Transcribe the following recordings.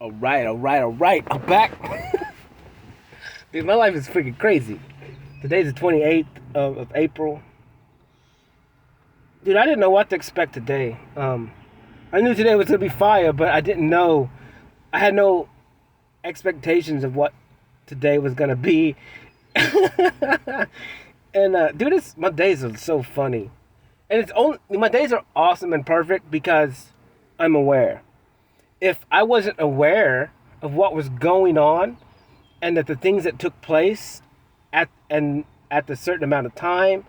All right. I'm back. Dude, my life is freaking crazy. Today's the 28th of April. Dude, I didn't know what to expect today. I knew today was going to be fire, but I didn't know. I had no expectations of what today was going to be. And, dude, my days are so funny. And my days are awesome and perfect because I'm aware. If I wasn't aware of what was going on, and that the things that took place at the certain amount of time,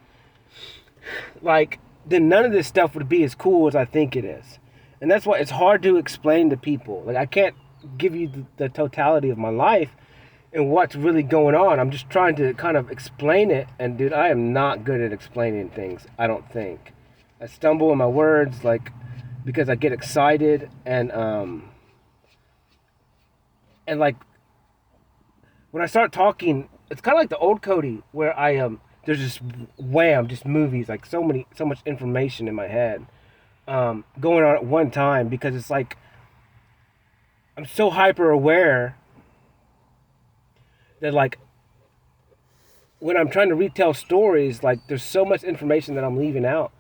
like, then none of this stuff would be as cool as I think it is. And that's why it's hard to explain to people. Like, I can't give you the totality of my life and what's really going on. I'm just trying to kind of explain it. And dude, I am not good at explaining things, I don't think. I stumble in my words, like, because I get excited and like when I start talking, it's kind of like the old Cody, where there's just wham, just movies, like so much information in my head, going on at one time, because it's like I'm so hyper aware that, like, when I'm trying to retell stories, like, there's so much information that I'm leaving out,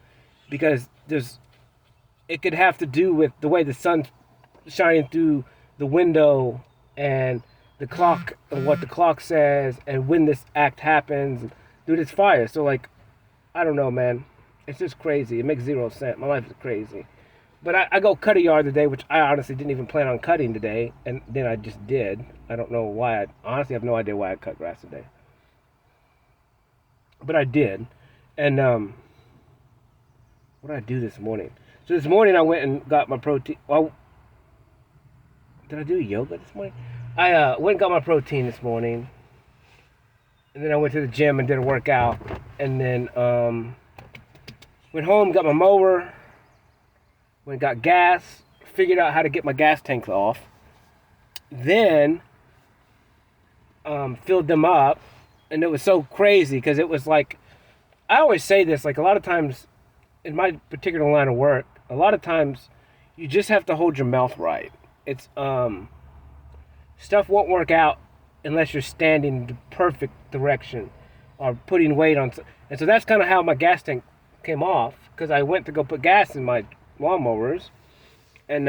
because it could have to do with the way the sun's shining through the window, and the clock, and what the clock says, and when this act happens. Dude, it's fire. So, like, I don't know, man. It's just crazy. It makes 0 sense. My life is crazy. But I go cut a yard today, which I honestly didn't even plan on cutting today, and then I just did. I don't know why. I honestly have no idea why I cut grass today. But I did. And what did I do this morning? So this morning I went and got my protein. Well, did I do yoga this morning? I went and got my protein this morning, and then I went to the gym and did a workout, and then went home, got my mower, went and got gas, figured out how to get my gas tanks off, then filled them up, and it was so crazy because it was like, I always say this, like, a lot of times in my particular line of work, a lot of times you just have to hold your mouth right. It's stuff won't work out unless you're standing in the perfect direction or putting weight on. And so that's kind of how my gas tank came off, because I went to go put gas in my lawnmowers, and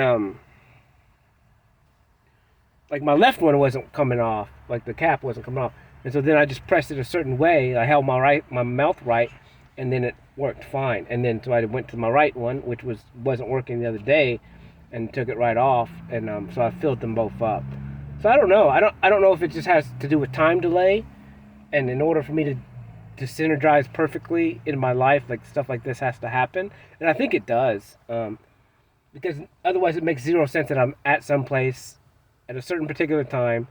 like, my left one wasn't coming off, like the cap wasn't coming off, and so then I just pressed it a certain way. I held my mouth right, and then it worked fine. And then so I went to my right one, which wasn't working the other day, and took it right off, and so I filled them both up. So I don't know. I don't know if it just has to do with time delay, and in order for me to synergize perfectly in my life, like, stuff like this has to happen, and I think it does, because otherwise it makes 0 sense that I'm at some place at a certain particular time,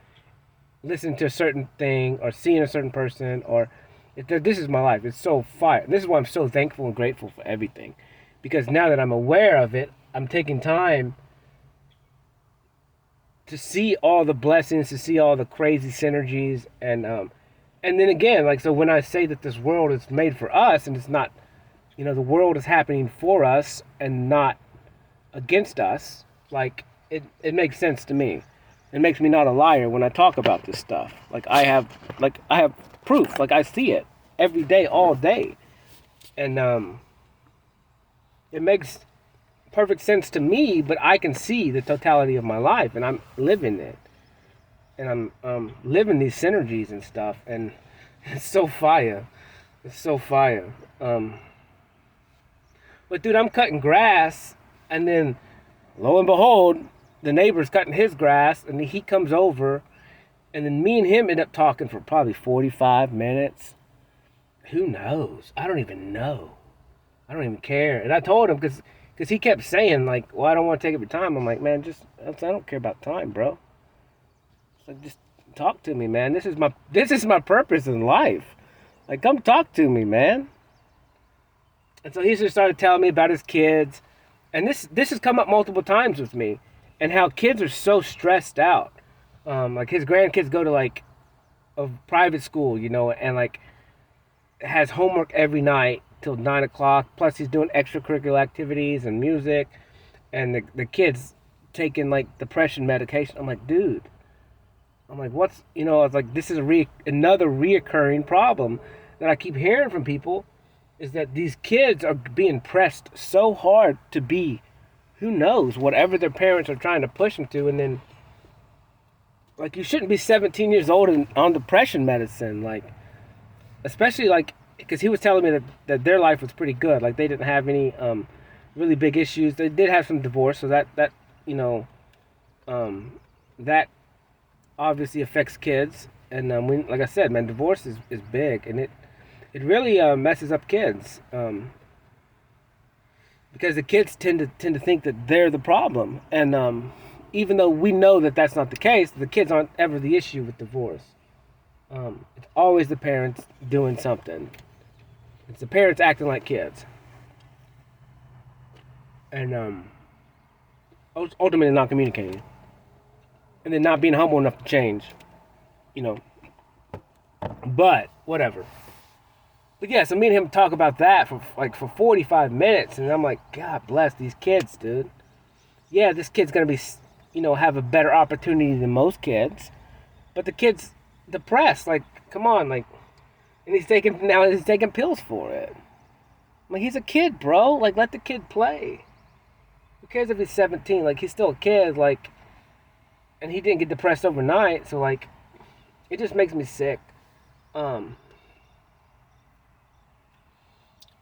listening to a certain thing or seeing a certain person, or this is my life. It's so fire. This is why I'm so thankful and grateful for everything, because now that I'm aware of it, I'm taking time to see all the blessings, to see all the crazy synergies, and then again, like, so when I say that this world is made for us, and it's not, the world is happening for us and not against us, like, it makes sense to me. It makes me not a liar when I talk about this stuff. Like, I have proof. Like, I see it every day, all day, and it makes perfect sense to me, but I can see the totality of my life, and I'm living it, and I'm living these synergies and stuff, and it's so fire. It's so fire. But dude, I'm cutting grass, and then lo and behold, the neighbor's cutting his grass, and he comes over, and then me and him end up talking for probably 45 minutes. Who knows? I don't even know. I don't even care. And I told him, because he kept saying, like, well, I don't want to take up your time. I'm like, man, I don't care about time, bro. It's like, just talk to me, man. This is my purpose in life. Like, come talk to me, man. And so he just started telling me about his kids. And this has come up multiple times with me, and how kids are so stressed out. Like, his grandkids go to, like, a private school, and, like, has homework every night till 9 o'clock. Plus, he's doing extracurricular activities and music, and the kids taking like depression medication. I'm like, dude. I'm like, what's, I was like, this is another reoccurring problem that I keep hearing from people, is that these kids are being pressed so hard to be, who knows, whatever their parents are trying to push them to. And then, like, you shouldn't be 17 years old and on depression medicine. Like, especially, like, because he was telling me that their life was pretty good. Like, they didn't have any really big issues. They did have some divorce, so that that obviously affects kids. And like I said, man, divorce is big, and it really messes up kids, because the kids tend to think that they're the problem, and even though we know that that's not the case, the kids aren't ever the issue with divorce. It's always the parents doing something. It's the parents acting like kids, and ultimately not communicating, and then not being humble enough to change. But whatever. But yeah, so me and him talk about that for 45 minutes, and I'm like, God bless these kids, dude. Yeah, this kid's gonna be, have a better opportunity than most kids, but the kid's depressed. Like, come on, like, and he's taking pills for it. Like, he's a kid, bro. Like, let the kid play. Who cares if he's 17? Like, he's still a kid. Like, and he didn't get depressed overnight. So, like, it just makes me sick.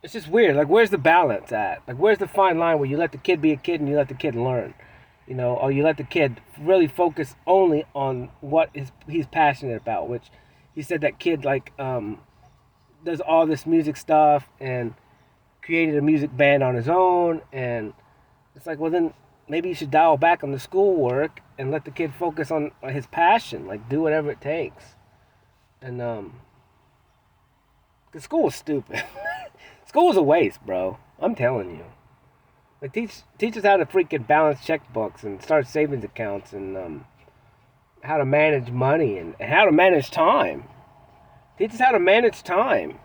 It's just weird. Like, where's the balance at? Like, where's the fine line where you let the kid be a kid and you let the kid learn? Or you let the kid really focus only on what he's passionate about, which he said that kid, like, does all this music stuff and created a music band on his own. And it's like, well, then maybe you should dial back on the schoolwork and let the kid focus on his passion. Like, do whatever it takes. And, the school is stupid. School is a waste, bro. I'm telling you. Like, teach us how to freaking balance checkbooks and start savings accounts, and how to manage money and how to manage time. Teach us how to manage time.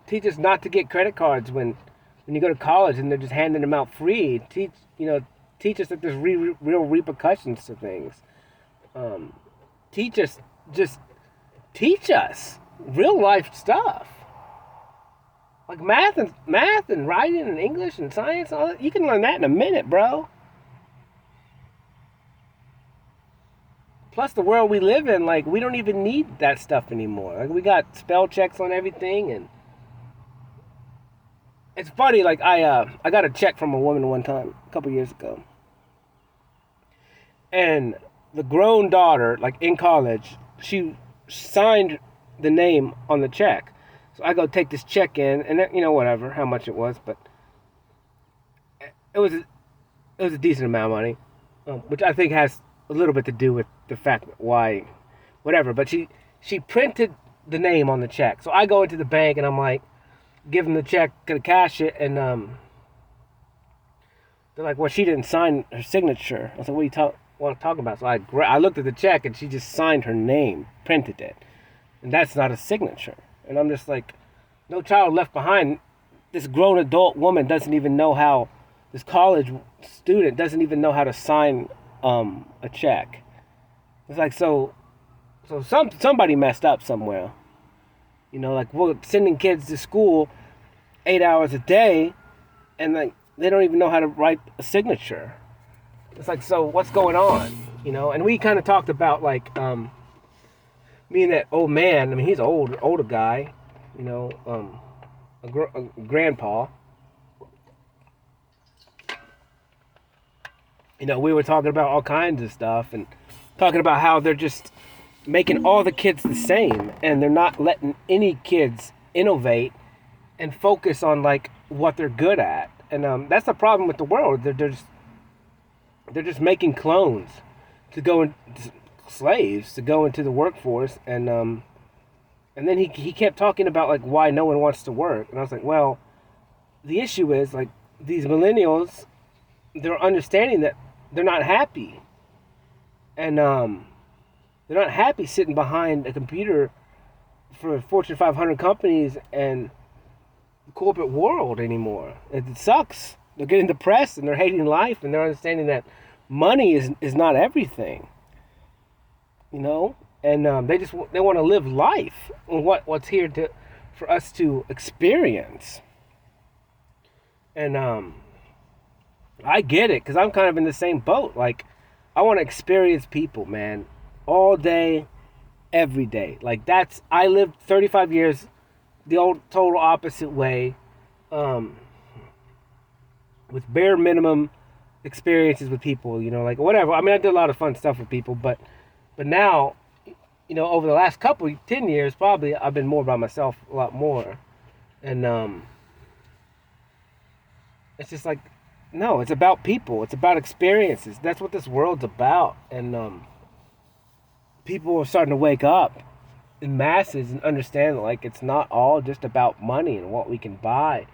Teach us not to get credit cards when you go to college and they're just handing them out free. Teach us that there's real repercussions to things. Teach us real life stuff. Like math and writing and English and science, all that, you can learn that in a minute, bro. Plus, the world we live in, like, we don't even need that stuff anymore. Like, we got spell checks on everything, and it's funny. Like, I got a check from a woman one time, a couple years ago, and the grown daughter, like in college, she signed the name on the check. So I go take this check in, and whatever, how much it was, but it was a decent amount of money, which I think has a little bit to do with the fact why, whatever. But she printed the name on the check. So I go into the bank and I'm like, give them the check, gonna cash it, and they're like, well, she didn't sign her signature. I was like, what do you want to talk about? So I looked at the check and she just signed her name, printed it, and that's not a signature. And I'm just like, no child left behind. This grown adult woman doesn't even know how, this college student doesn't even know how to sign a check. It's like, so somebody messed up somewhere. Like, we're sending kids to school 8 hours a day, and like they don't even know how to write a signature. It's like, so what's going on? And we kind of talked about, like, me and that old man. I mean, he's an older guy, a grandpa. We were talking about all kinds of stuff and talking about how they're just making all the kids the same, and they're not letting any kids innovate and focus on, like, what they're good at. And that's the problem with the world. They're just making clones to go in, slaves to go into the workforce, and then he kept talking about, like, why no one wants to work. And I was like, well, the issue is, like, these millennials, they're understanding that they're not happy, and they're not happy sitting behind a computer for Fortune 500 companies and the corporate world anymore. It sucks. They're getting depressed and they're hating life and they're understanding that money is not everything, you know. And they want to live life and what's here to for us to experience. And I get it because I'm kind of in the same boat. Like, I want to experience people, man, all day, every day. Like, I lived 35 years the old total opposite way, um, with bare minimum experiences with people, you know, like whatever. I mean, I did a lot of fun stuff with people, but now, you know, over the last 10 years, probably I've been more by myself a lot more. And it's just like, no, it's about people. It's about experiences. That's what this world's about. And people are starting to wake up in masses and understand that, like, it's not all just about money and what we can buy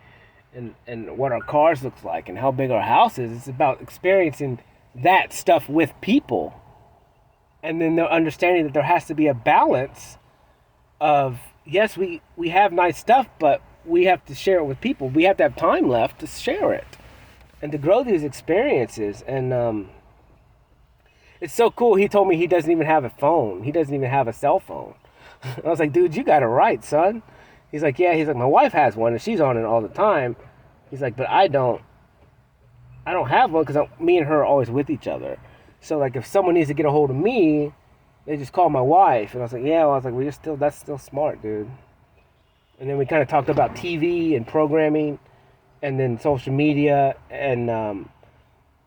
and what our cars looks like and how big our house is. It's about experiencing that stuff with people. And then they're understanding that there has to be a balance of, yes, we have nice stuff, but we have to share it with people. We have to have time left to share it and to grow these experiences. And it's so cool. He told me he doesn't even have a phone. He doesn't even have a cell phone. I was like, dude, you got it right, son. He's like, yeah. He's like, my wife has one and she's on it all the time. He's like, but I don't have one because me and her are always with each other. So, like, if someone needs to get a hold of me, they just call my wife. And I was like, yeah. Well, I was like, that's still smart, dude. And then we kind of talked about TV and programming and then social media and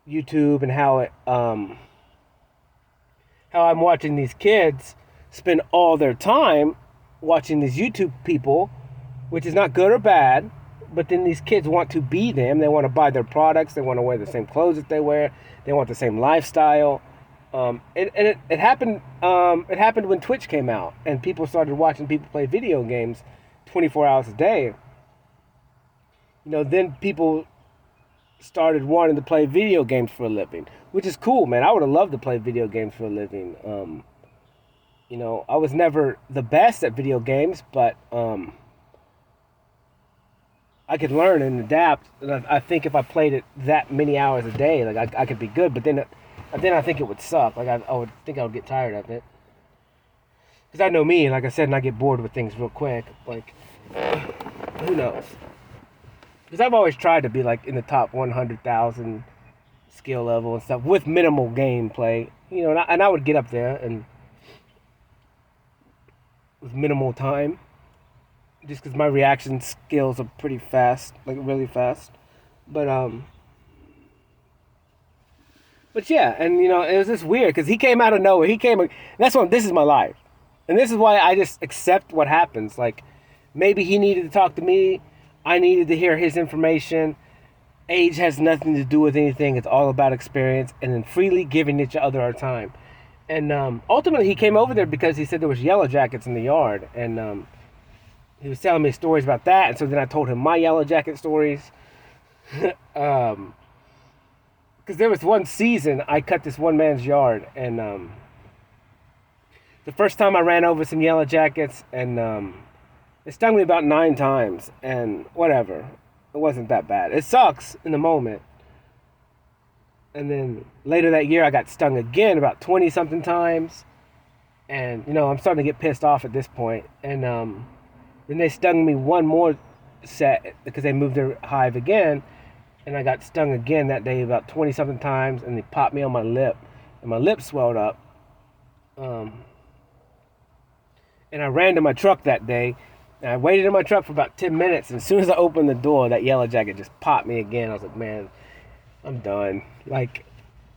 YouTube and how I'm watching these kids spend all their time watching these YouTube people, which is not good or bad, but then these kids want to be them. They want to buy their products. They want to wear the same clothes that they wear. They want the same lifestyle. It happened. It happened when Twitch came out and people started watching people play video games 24 hours a day. You know, then people started wanting to play video games for a living, which is cool, man. I would have loved to play video games for a living. You know, I was never the best at video games, but I could learn and adapt. And I think if I played it that many hours a day, like I could be good. But then I think it would suck. Like I would think I would get tired of it. Because I know me, like I said, and I get bored with things real quick. Like, who knows? Because I've always tried to be like in the top 100,000 skill level and stuff with minimal gameplay. You know, and I would get up there and with minimal time. Just because my reaction skills are pretty fast, like really fast. But yeah, and you know, it was just weird because he came out of nowhere. This is my life. And this is why I just accept what happens. Like, maybe he needed to talk to me. I needed to hear his information. Age has nothing to do with anything. It's all about experience and then freely giving each other our time. And ultimately, he came over there because he said there was Yellow Jackets in the yard. And he was telling me stories about that. And so then I told him my Yellow Jacket stories. Because there was one season I cut this one man's yard. And the first time I ran over some Yellow Jackets and it stung me about 9 times, and whatever. It wasn't that bad. It sucks in the moment. And then later that year, I got stung again about 20-something times. And, you know, I'm starting to get pissed off at this point. And then they stung me one more set because they moved their hive again. And I got stung again that day about 20-something times, and they popped me on my lip. And my lip swelled up. And I ran to my truck that day. And I waited in my truck for about 10 minutes, and as soon as I opened the door, that Yellow Jacket just popped me again. I was like, man, I'm done. Like,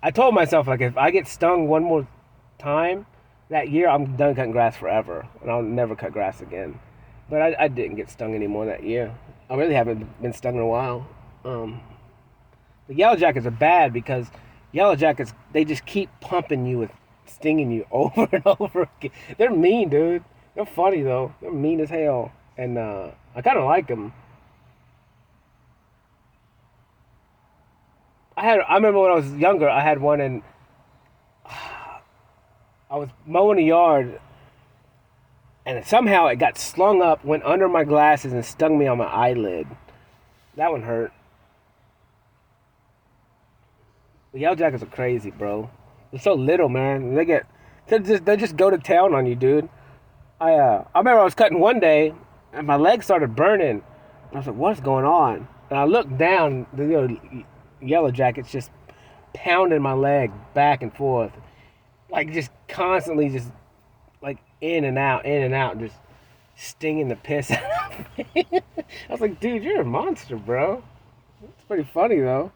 I told myself, like, if I get stung one more time that year, I'm done cutting grass forever, and I'll never cut grass again. But I didn't get stung anymore that year. I really haven't been stung in a while. The Yellow Jackets are bad because Yellow Jackets, they just keep pumping you with stinging you over and over again. They're mean, dude. They're funny, though. They're mean as hell. And I kind of like them. I remember when I was younger, I had one, and I was mowing the yard, and somehow it got slung up, went under my glasses, and stung me on my eyelid. That one hurt. The yellow jackets are crazy, bro. They're so little, man. They just go to town on you, dude. I remember I was cutting one day, and my leg started burning. I was like, "What's going on?" And I looked down. The yellow jackets just pounding my leg back and forth, like just constantly, just like in and out, just stinging the piss out of me. I was like, "Dude, you're a monster, bro." It's pretty funny though.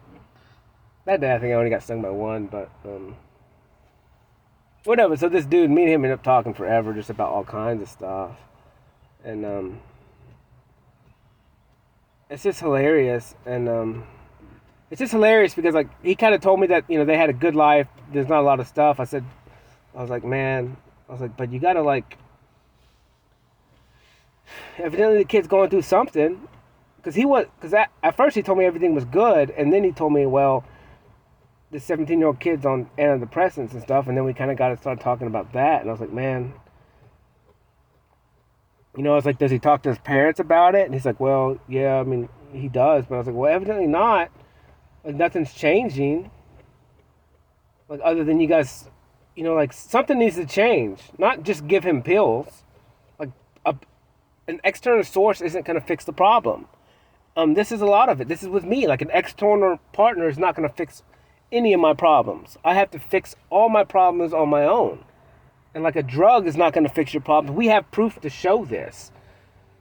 That day, I think I only got stung by one, but whatever. So this dude, me and him ended up talking forever, just about all kinds of stuff, and it's just hilarious, and it's just hilarious because like he kind of told me that they had a good life. There's not a lot of stuff. I was like, man, but you gotta like, evidently the kid's going through something, because at first he told me everything was good, and then he told me, well, the 17-year-old kid's on antidepressants and stuff, and then we kind of got to start talking about that, and I was like, man, I was like, does he talk to his parents about it? And he's like, well, yeah, I mean, he does, but I was like, well, evidently not. Like nothing's changing. Like other than you guys, like something needs to change. Not just give him pills. Like an external source isn't going to fix the problem. This is a lot of it. This is with me. Like an external partner is not going to fix any of my problems. I have to fix all my problems on my own. And like a drug is not going to fix your problems. We have proof to show this.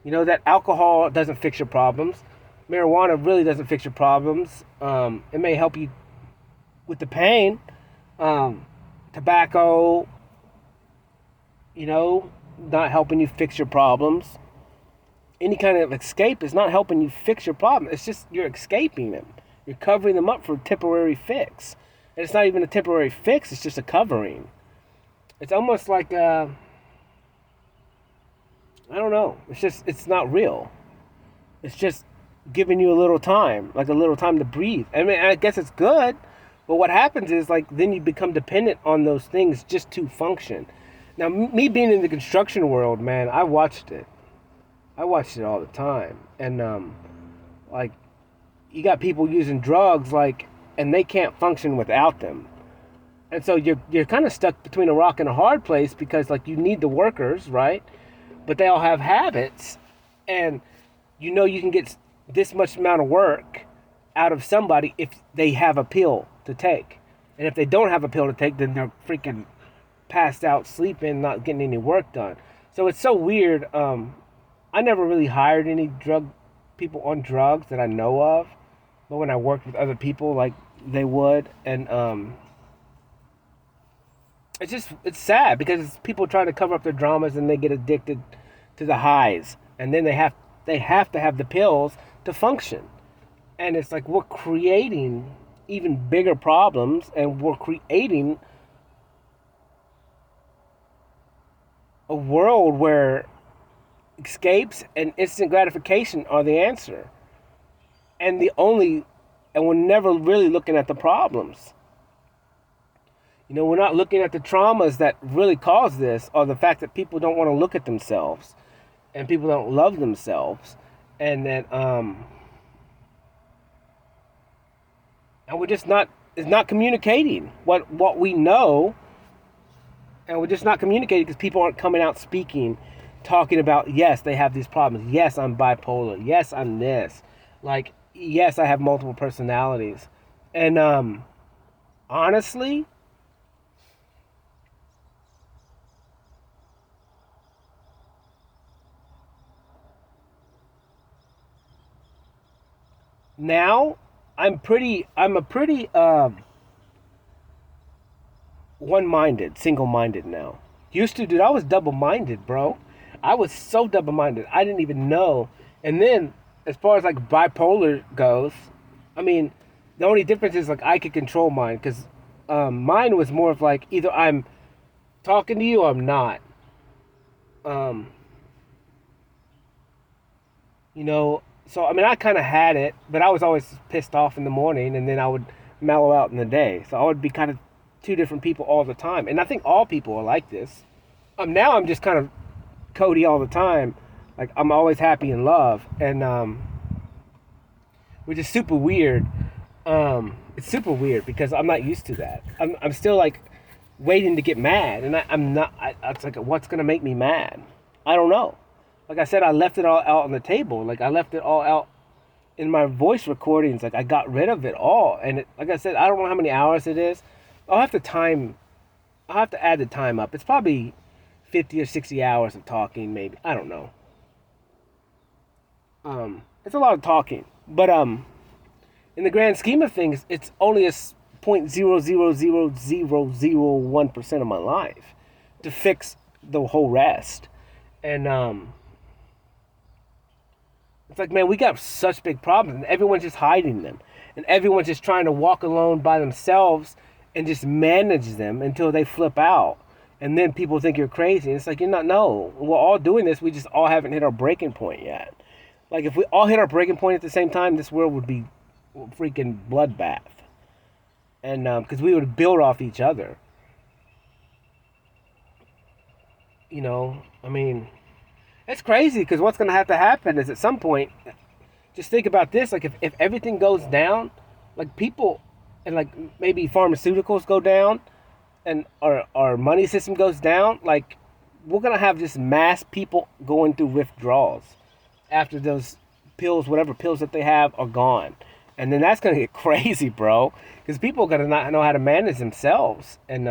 That alcohol doesn't fix your problems. Marijuana really doesn't fix your problems. It may help you with the pain. Tobacco, not helping you fix your problems. Any kind of escape is not helping you fix your problem. It's just you're escaping them. You're covering them up for a temporary fix. And it's not even a temporary fix, it's just a covering. It's almost like, I don't know. It's not real. It's just giving you a little time, like a little time to breathe. I mean, I guess it's good, but what happens is like then you become dependent on those things just to function. Now, me being in the construction world, man, I watched it. I watched it all the time, and like you got people using drugs, like, and they can't function without them. And so you're kind of stuck between a rock and a hard place because like you need the workers, right? But they all have habits, and you can get this much amount of work out of somebody if they have a pill to take. And if they don't have a pill to take, then they're freaking passed out, sleeping, not getting any work done. So it's so weird. I never really hired any drug people on drugs that I know of, but when I worked with other people, like they would, and it's sad because it's people trying to cover up their dramas and they get addicted to the highs, and then they have to have the pills to function. And it's like we're creating even bigger problems, and we're creating a world where escapes and instant gratification are the answer. And we're never really looking at the problems. We're not looking at the traumas that really cause this, or the fact that people don't want to look at themselves and people don't love themselves, and that and we're just not communicating what we know, and we're just not communicating because people aren't coming out speaking, talking about, yes, they have these problems, yes, I'm bipolar, yes, I'm this, like, yes, I have multiple personalities. And honestly, now I'm a pretty one-minded, single-minded now. Used to, dude, I was double-minded, bro. I was so double-minded. I didn't even know. And then, as far as like bipolar goes, I mean, the only difference is like I could control mine, because mine was more of like either I'm talking to you or I'm not. Um, so I mean, I kind of had it, but I was always pissed off in the morning, and then I would mellow out in the day. So I would be kind of two different people all the time, and I think all people are like this. Now I'm just kind of Cody all the time. Like I'm always happy in love, and which is super weird. it's super weird because I'm not used to that. I'm still like waiting to get mad, and I'm not. It's like, what's gonna make me mad? I don't know. Like I said, I left it all out on the table. Like I left it all out in my voice recordings. Like I got rid of it all, and like I said, I don't know how many hours it is. I'll have to time. I'll have to add the time up. It's probably 50 or 60 hours of talking, maybe. I don't know. It's a lot of talking, but in the grand scheme of things, it's only a 0.0000001% of my life to fix the whole rest. And it's like, man, we got such big problems, and everyone's just hiding them, and everyone's just trying to walk alone by themselves and just manage them until they flip out, and then people think you're crazy. And it's like, you're not. No, we're all doing this. We just all haven't hit our breaking point yet. Like if we all hit our breaking point at the same time, this world would be a freaking bloodbath, and because we would build off each other. I mean, it's crazy because what's going to have to happen is at some point, just think about this. Like if everything goes down, like people, and like maybe pharmaceuticals go down, and our money system goes down, like we're going to have just mass people going through withdrawals after those pills, whatever pills that they have, are gone. And then that's going to get crazy, bro. Because people are going to not know how to manage themselves. And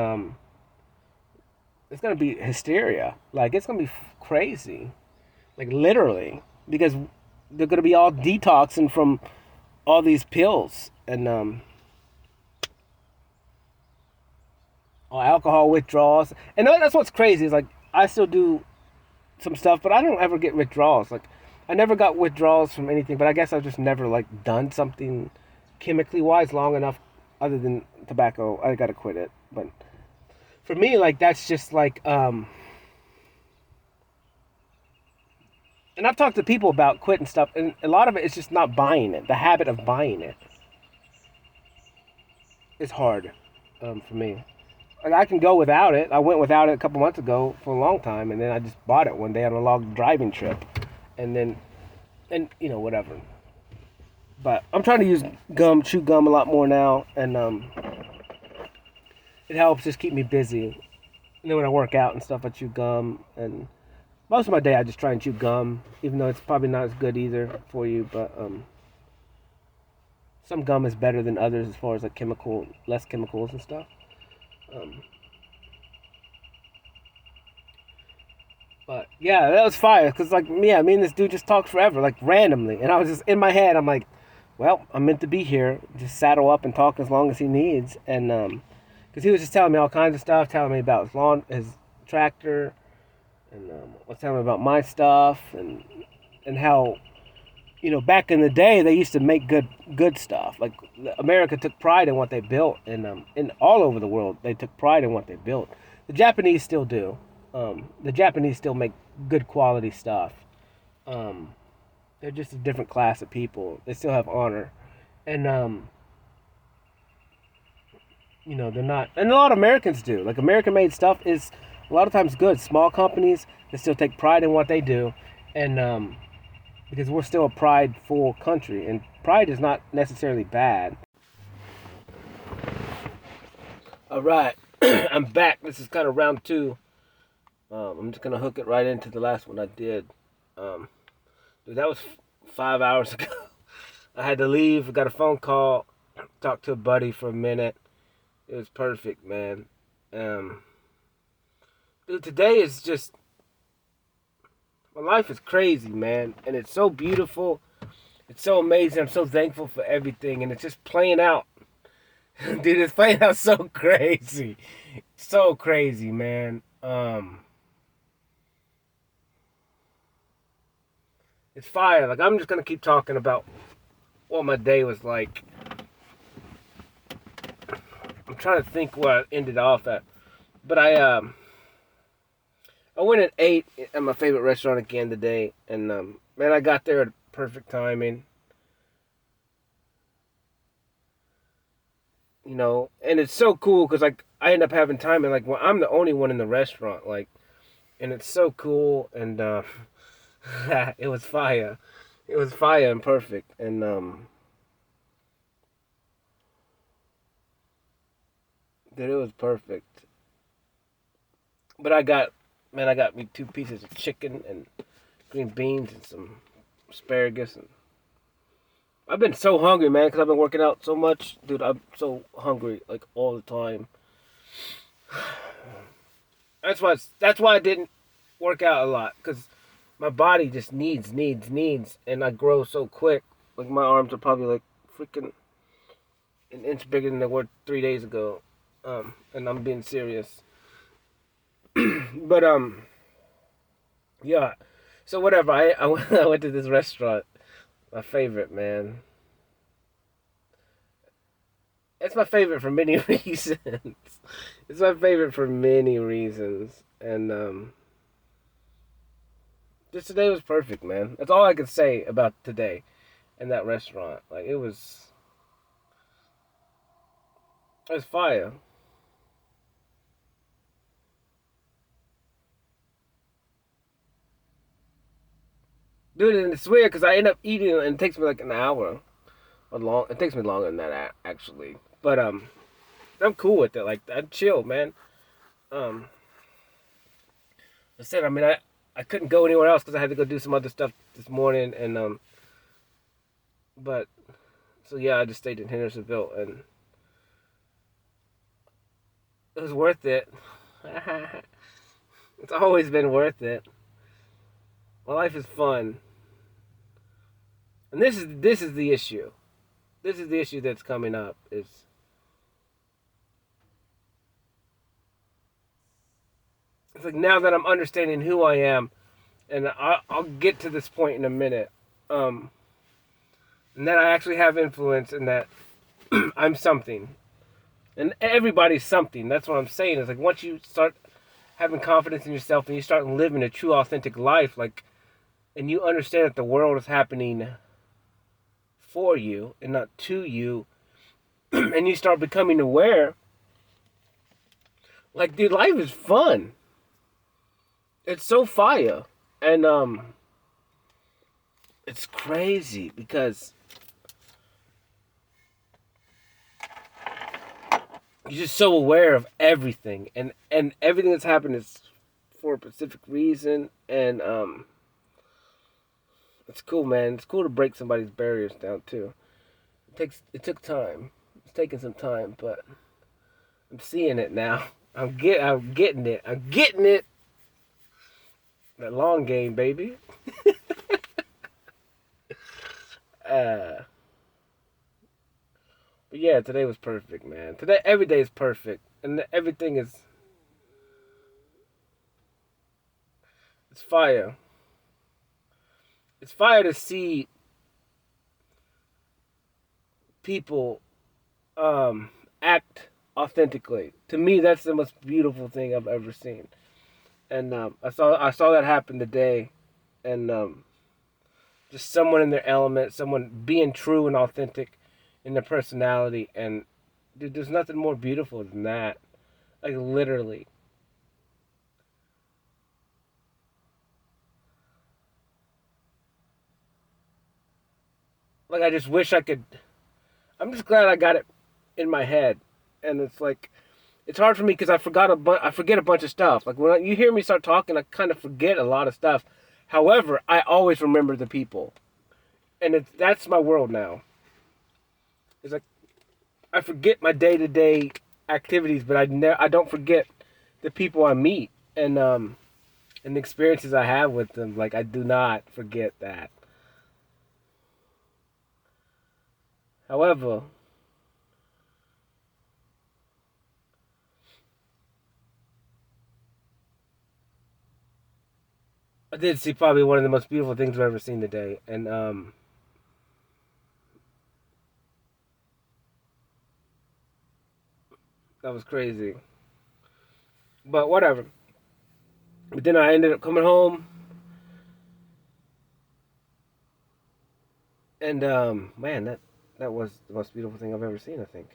it's going to be hysteria. Like, it's going to be crazy. Like, literally. Because they're going to be all detoxing from all these pills. And all alcohol withdrawals. And that's what's crazy. Is like, I still do some stuff, but I don't ever get withdrawals. Like, I never got withdrawals from anything, but I guess I've just never like done something chemically wise long enough. Other than tobacco, I gotta quit it. But for me, like that's just like, and I've talked to people about quitting stuff, and a lot of it is just not buying it. The habit of buying it is hard for me. Like I can go without it. I went without it a couple months ago for a long time, and then I just bought it one day on a long driving trip, and then whatever. But I'm trying to use chew gum a lot more now, and it helps just keep me busy. And then when I work out and stuff, I chew gum, and most of my day I just try and chew gum, even though it's probably not as good either for you. But some gum is better than others as far as like less chemicals and stuff. Um, but yeah, that was fire, cause like me and this dude just talked forever, like randomly, and I was just in my head. I'm like, well, I'm meant to be here. Just saddle up and talk as long as he needs, and because he was just telling me all kinds of stuff, telling me about his tractor, and was telling me about my stuff, and how back in the day they used to make good stuff. Like America took pride in what they built, and in all over the world they took pride in what they built. The Japanese still do. The Japanese still make good quality stuff. They're just a different class of people. They still have honor, and they're not. And a lot of Americans do. Like American-made stuff is a lot of times good. Small companies, they still take pride in what they do, and because we're still a prideful country, and pride is not necessarily bad. All right, I'm back. This is kind of round two. I'm just gonna hook it right into the last one I did. Dude, that was 5 hours ago. I had to leave. I got a phone call. Talked to a buddy for a minute. It was perfect, man. Dude, today is just my life is crazy, man, and it's so beautiful. It's so amazing. I'm so thankful for everything, and it's just playing out. Dude, it's playing out so crazy. So crazy, man. It's fire. Like, I'm just gonna keep talking about what my day was like. I'm trying to think where I ended off at. But I went and ate at my favorite restaurant again today, and man, I got there at perfect timing. And it's so cool because like I end up having time, and like I'm the only one in the restaurant, like, and it's so cool, and it was fire. It was fire and perfect, and Dude, it was perfect. But I got me 2 pieces of chicken and green beans and some asparagus. And I've been so hungry, man, because I've been working out so much. Dude, I'm so hungry, like, all the time. That's why I didn't work out a lot, because my body just needs, and I grow so quick. Like, my arms are probably, like, freaking an inch bigger than they were 3 days ago. And I'm being serious. But, yeah. So, whatever. I went to this restaurant. My favorite, man. It's my favorite for many reasons. It's my favorite for many reasons. And, just today was perfect, man. That's all I could say about today in that restaurant. Like, it was fire. Dude, and it's weird because I end up eating and it takes me like an hour or long. It takes me longer than that, actually. But, I'm cool with it. Like, I'm chill, man. Um, I said, I mean, I couldn't go anywhere else because I had to go do some other stuff this morning. And, but, so yeah, I just stayed in Hendersonville and it was worth it. It's always been worth it. My life is fun. And this is the issue. This is the issue that's coming up. Is it's like now that I'm understanding who I am, and I'll get to this point in a minute. Um, and that I actually have influence, and that I'm something, and everybody's something. That's what I'm saying. Is like once you start having confidence in yourself and you start living a true, authentic life, like, and you understand that the world is happening for you and not to you, and you start becoming aware. Like, dude, life is fun. It's so fire, and it's crazy because you're just so aware of everything, and everything that's happened is for a specific reason, and it's cool, man. It's cool to break somebody's barriers down too. It took time. It's taking some time, but I'm seeing it now. I'm getting it. I'm getting it. That long game, baby. Uh, but yeah, today was perfect, man. Today, every day is perfect, and everything is it's fire. It's fire to see people act authentically. To me, that's the most beautiful thing I've ever seen. And I saw that happen today, and just someone in their element, someone being true and authentic in their personality, and dude, there's nothing more beautiful than that. Like, literally. Like, I just wish I could. I'm just glad I got it in my head, and it's like it's hard for me because I forget a bunch of stuff. Like when you hear me start talking, I kind of forget a lot of stuff. However, I always remember the people, and that's my world now. It's like I forget my day to day activities, but I don't forget the people I meet and the experiences I have with them. Like, I do not forget that. However, I did see probably one of the most beautiful things I've ever seen today, and that was crazy. But whatever. But then I ended up coming home, and man, that was the most beautiful thing I've ever seen. I think.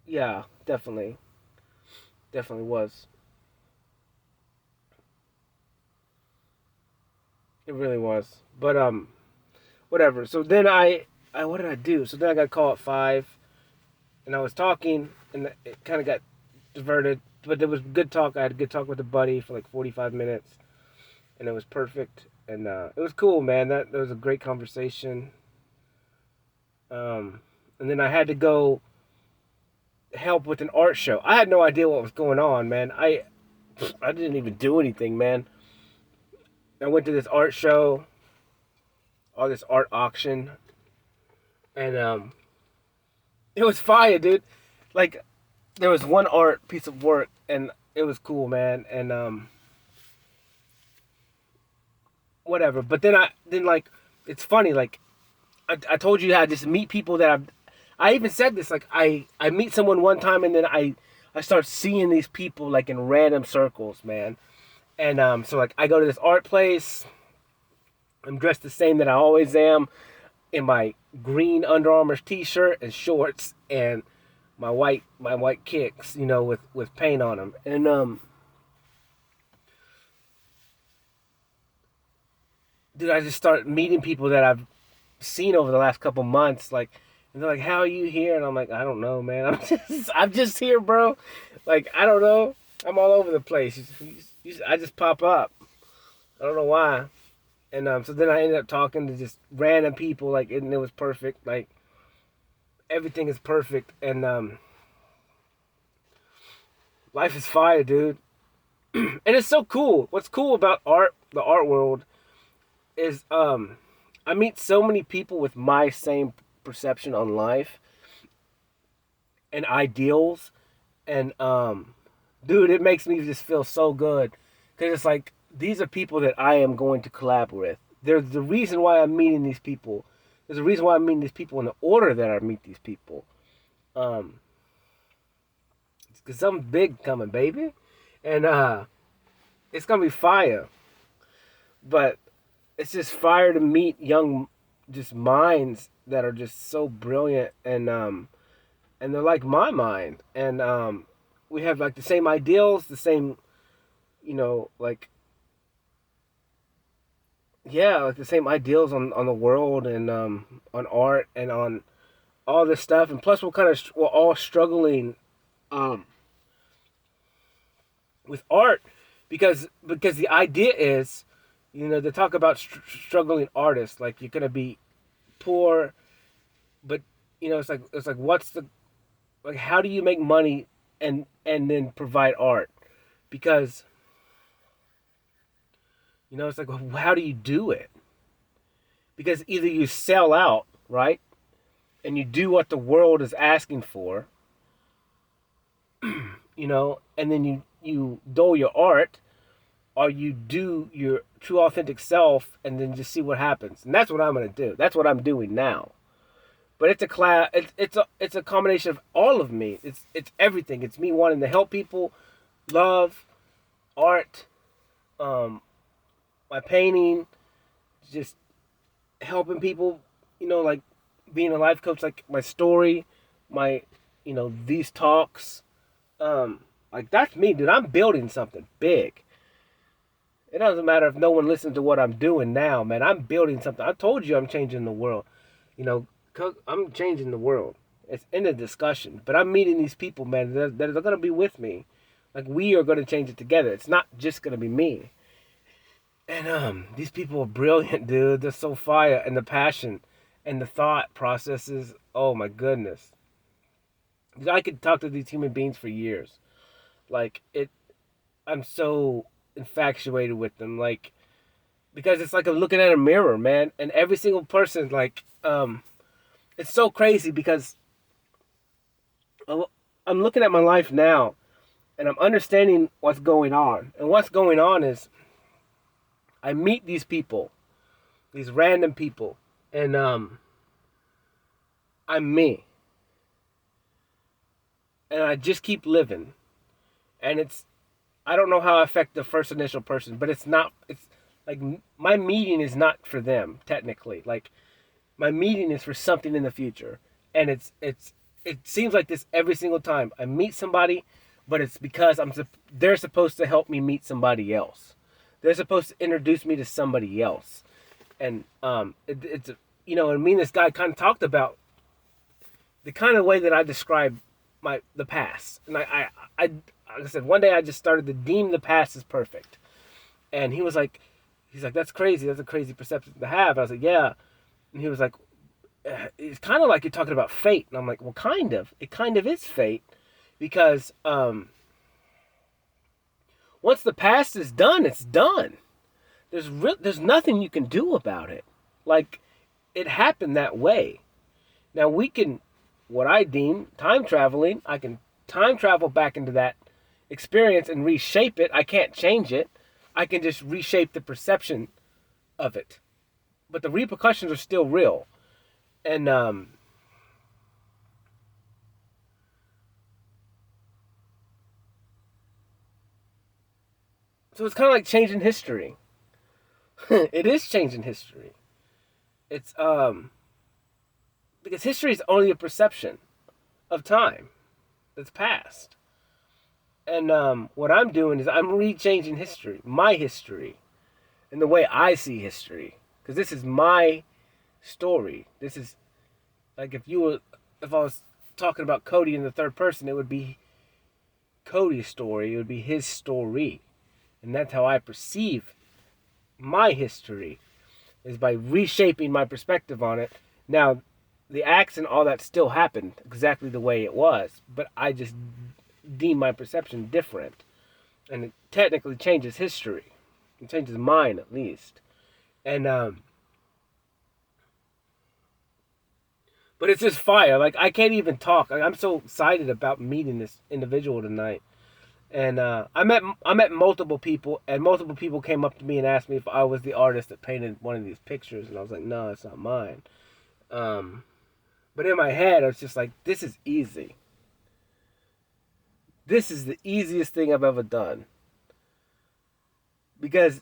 Yeah, definitely was. It really was. But whatever. So then I what did I do? So then I got a call at 5, and I was talking, and it kind of got diverted. But there was good talk. I had a good talk with a buddy for like 45 minutes, and it was perfect. And it was cool, man. That was a great conversation. And then I had to go help with an art show. I had no idea what was going on, man. I didn't even do anything, man. I went to this art show, or this art auction, and it was fire, dude. Like, there was one art piece of work, and it was cool, man. And whatever. But then like, it's funny. Like, I told you how I just meet people that I even said this. Like, I meet someone one time, and then I start seeing these people like in random circles, man. And so like I go to this art place. I'm dressed the same that I always am, in my green Under Armour t-shirt and shorts, and my white kicks, with paint on them. And dude, I just start meeting people that I've seen over the last couple months, like, and they're like, "How are you here?" And I'm like, "I don't know, man. I'm just here, bro. Like, I don't know. I'm all over the place. I just pop up. I don't know why." And so then I ended up talking to just random people, like, and it was perfect. Like, everything is perfect, and life is fire, dude. And it's so cool. What's cool about art, the art world, is I meet so many people with my same perception on life and ideals, and dude, it makes me just feel so good, because it's like these are people that I am going to collab with. There's the reason why I'm meeting these people. There's a reason why I'm meeting these people in the order that I meet these people. It's because something big coming, baby, and it's gonna be fire. But it's just fire to meet young, just minds that are just so brilliant, and they're like my mind, and we have like the same ideals, the same, like, yeah, like the same ideals on the world, and on art, and on all this stuff. And plus we're all struggling um with art, because the idea is, they talk about struggling artists, like, you're gonna be poor, but it's like what's the, like, how do you make money and then provide art? Because it's like, well, how do you do it? Because either you sell out, right, and you do what the world is asking for, and then you dole your art, or you do your true authentic self and then just see what happens. And that's what I'm gonna do. That's what I'm doing now. But it's a class. It's a combination of all of me. It's everything. It's me wanting to help people, love, art, my painting, just helping people. Like, being a life coach, like my story, my, these talks, like, that's me, dude. I'm building something big. It doesn't matter if no one listens to what I'm doing now, man. I'm building something. I told you I'm changing the world. You know, I'm changing the world. It's in the discussion. But I'm meeting these people, man, that are going to be with me. Like, we are going to change it together. It's not just going to be me. And these people are brilliant, dude. They're so fire. And the passion and the thought processes, oh my goodness. I could talk to these human beings for years. Like, I'm so infatuated with them. Like, because it's like I'm looking at a mirror, man. And every single person, like, it's so crazy, because I'm looking at my life now, and I'm understanding what's going on. And what's going on is I meet these people, these random people, and I'm me. And I just keep living. And I don't know how I affect the first initial person, but it's like, my meeting is not for them, technically. Like, my meeting is for something in the future. And it seems like this every single time I meet somebody, but it's because they're supposed to help me meet somebody else. They're supposed to introduce me to somebody else. And it's you know, and me and this guy kind of talked about the kind of way that I describe the past. And like I said, one day I just started to deem the past as perfect. And he's like, that's crazy. That's a crazy perception to have. I was like, yeah. And he was like, it's kind of like you're talking about fate. And I'm like, well, kind of. It kind of is fate, because once the past is done, it's done. There's nothing you can do about it. Like, it happened that way. Now we can, what I deem time traveling, I can time travel back into that experience and reshape it. I can't change it. I can just reshape the perception of it. But the repercussions are still real. And so it's kind of like changing history. It is changing history. It's because history is only a perception of time that's past. And what I'm doing is I'm rechanging history, my history, and the way I see history, because this is my story. This is like if I was talking about Cody in the third person, it would be Cody's story. It would be his story, and that's how I perceive my history, is by reshaping my perspective on it. Now, the acts and all that still happened exactly the way it was, but I just deem my perception different, and it technically changes history. It changes mine, at least. And but it's just fire. Like, I can't even talk. I'm so excited about meeting this individual tonight. And I met multiple people, and multiple people came up to me and asked me if I was the artist that painted one of these pictures, and I was like, no, it's not mine. But in my head, I was just like, this is easy. This is the easiest thing I've ever done. Because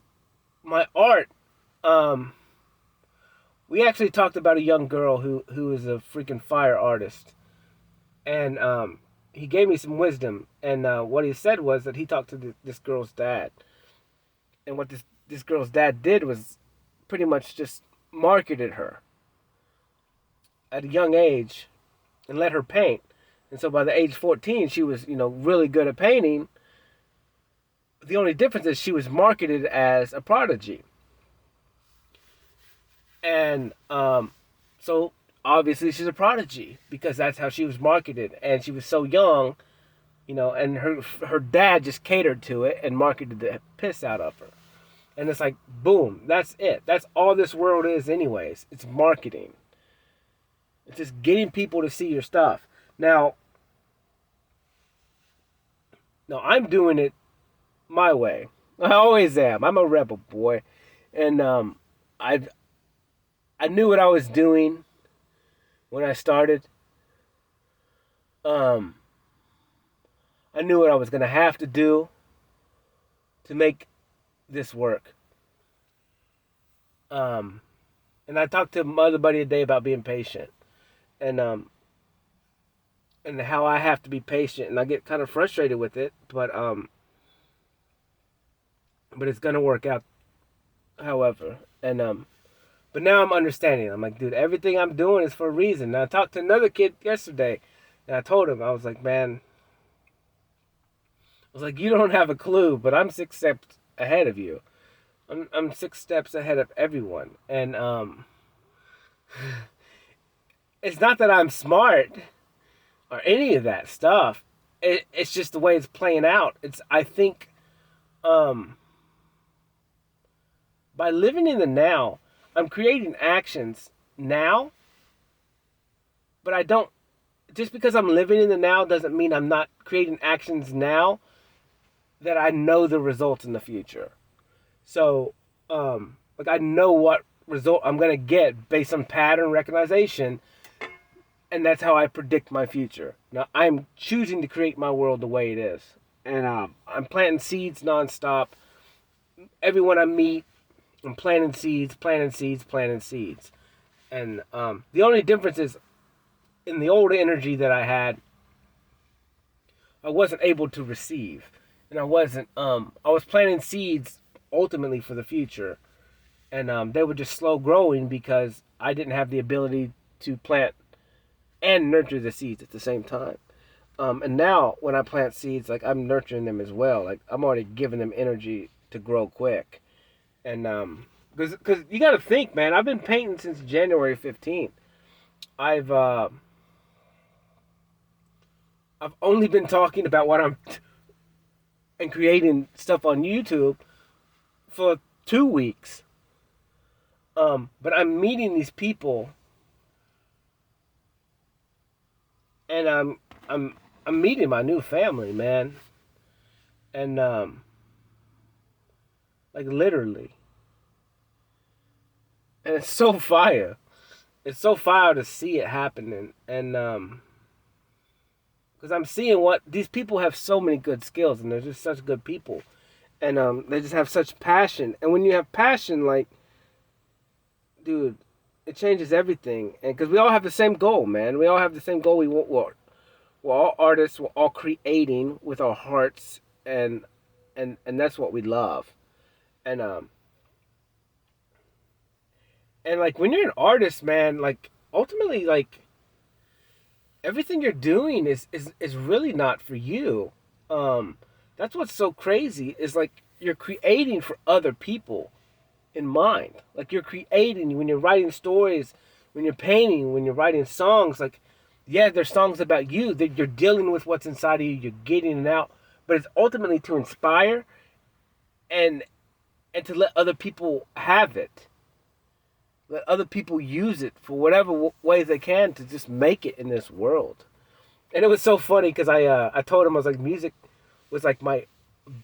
my art, we actually talked about a young girl who is a freaking fire artist. And he gave me some wisdom. And what he said was that he talked to this girl's dad. And what this girl's dad did was pretty much just marketed her at a young age and let her paint. And so by the age 14, she was, really good at painting. The only difference is she was marketed as a prodigy. And so obviously she's a prodigy because that's how she was marketed. And she was so young, and her dad just catered to it and marketed the piss out of her. And it's like, boom, that's it. That's all this world is anyways. It's marketing. It's just getting people to see your stuff. Now, I'm doing it my way. I always am. I'm a rebel boy. And I knew what I was doing when I started. I knew what I was going to have to do to make this work. And I talked to my other buddy today about being patient. And how I have to be patient, and I get kind of frustrated with it, but it's gonna work out, however. And but now I'm understanding. I'm like, dude, everything I'm doing is for a reason. And I talked to another kid yesterday, and I told him, I was like, man, you don't have a clue, but I'm 6 steps ahead of you. I'm 6 steps ahead of everyone, and it's not that I'm smart or any of that stuff. It's just the way it's playing out. I think by living in the now, I'm creating actions now, but I don't, just because I'm living in the now doesn't mean I'm not creating actions now that I know the results in the future. So, I know what result I'm going to get based on pattern recognition. And that's how I predict my future. Now, I'm choosing to create my world the way it is. And I'm planting seeds nonstop. Everyone I meet, I'm planting seeds. And the only difference is, in the old energy that I had, I wasn't able to receive. And I was planting seeds ultimately for the future. And they were just slow growing because I didn't have the ability to plant and nurture the seeds at the same time. And now when I plant seeds, like I'm nurturing them as well. Like I'm already giving them energy to grow quick. And because you got to think, man, I've been painting since January 15th. I've uh, I've only been talking about what I'm and creating stuff on YouTube for 2 weeks. But I'm meeting these people, and I'm meeting my new family, man, and like literally, and it's so fire. It's so fire to see it happening, and because I'm seeing what these people have so many good skills, and they're just such good people, and they just have such passion. And when you have passion, like, dude, it changes everything. And because we all have the same goal, man, we all have the same goal. We're all artists. We're all creating with our hearts, and that's what we love. And and like when you're an artist, man, like ultimately, like everything you're doing is really not for you. Um, that's what's so crazy is like you're creating for other people in mind. Like you're creating when you're writing stories, when you're painting, when you're writing songs. Like, yeah, there's songs about you that you're dealing with what's inside of you. You're getting it out, but it's ultimately to inspire and to let other people have it. Let other people use it for whatever ways they can to just make it in this world. And it was so funny because I told him I was like music was like my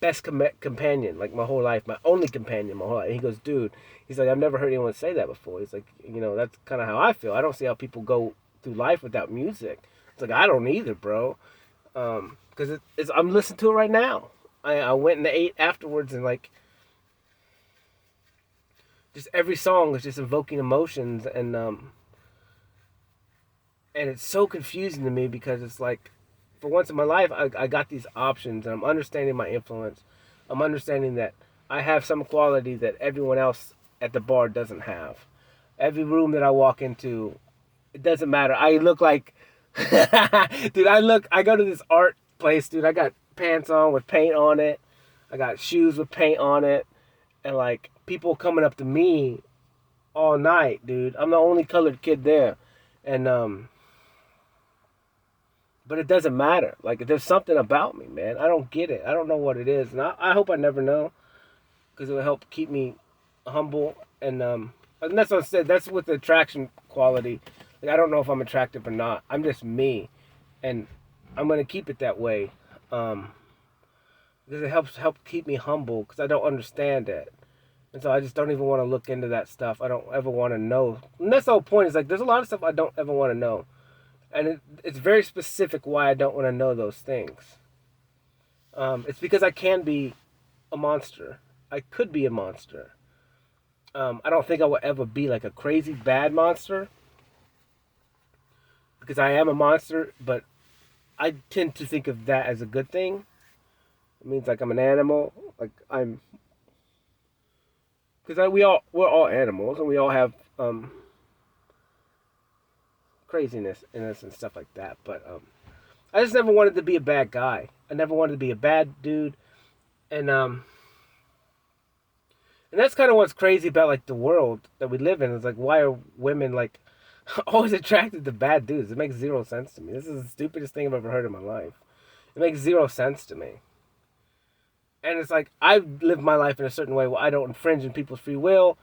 best companion like my whole life, my only companion my whole life. And he goes, dude, he's like, I've never heard anyone say that before. He's like, that's kind of how I feel. I don't see how people go through life without music. It's like I don't either, bro. Because it's I'm listening to it right now. I went and ate afterwards and like just every song is just evoking emotions and it's so confusing to me because it's like for once in my life I got these options and I'm understanding my influence. I'm understanding that I have some quality that everyone else at the bar doesn't have. Every room that I walk into, it doesn't matter. I look like dude, I go to this art place, dude. I got pants on with paint on it. I got shoes with paint on it. And like people coming up to me all night, dude. I'm the only colored kid there. And but it doesn't matter. Like there's something about me, man. I don't get it. I don't know what it is, and I hope I never know, because it will help keep me humble. And that's what I said. That's with the attraction quality. Like I don't know if I'm attractive or not. I'm just me, and I'm gonna keep it that way, because it help keep me humble. Because I don't understand it, and so I just don't even want to look into that stuff. I don't ever want to know. And that's the whole point. Is like there's a lot of stuff I don't ever want to know. And it's very specific why I don't want to know those things. It's because I can be a monster. I could be a monster. I don't think I will ever be like a crazy bad monster because I am a monster, but I tend to think of that as a good thing. It means like I'm an animal, like I'm because we're all animals and we all have craziness in us and stuff like that. But I just never wanted to be a bad guy. I never wanted to be a bad dude, and and that's kind of what's crazy about like the world that we live in. Is like why are women like always attracted to bad dudes? It makes zero sense to me. This is the stupidest thing I've ever heard in my life. It makes zero sense to me. And it's like I've lived my life in a certain way where I don't infringe on people's free will.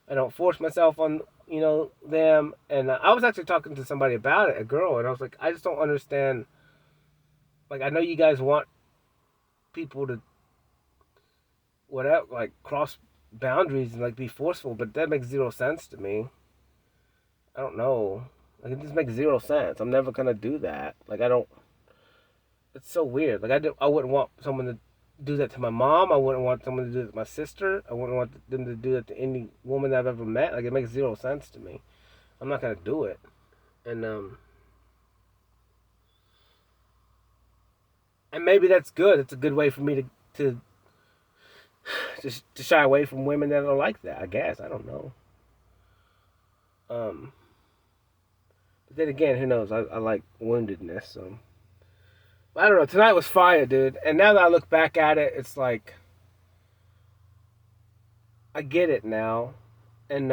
I don't force myself on them. And I was actually talking to somebody about it, a girl, and I was like, I just don't understand. Like I know you guys want people to whatever like cross boundaries and like be forceful, but that makes zero sense to me. I don't know. Like it just makes zero sense. I'm never gonna do that. Like I don't. It's so weird. Like I wouldn't want someone to do that to my mom. I wouldn't want someone to do that to my sister. I wouldn't want them to do that to any woman that I've ever met. Like it makes zero sense to me. I'm not gonna do it. And maybe that's good. It's a good way for me to just to shy away from women that are like that. I guess I don't know. Um, but then again, who knows? I like woundedness, so I don't know. Tonight was fire, dude. And now that I look back at it, it's like I get it now, and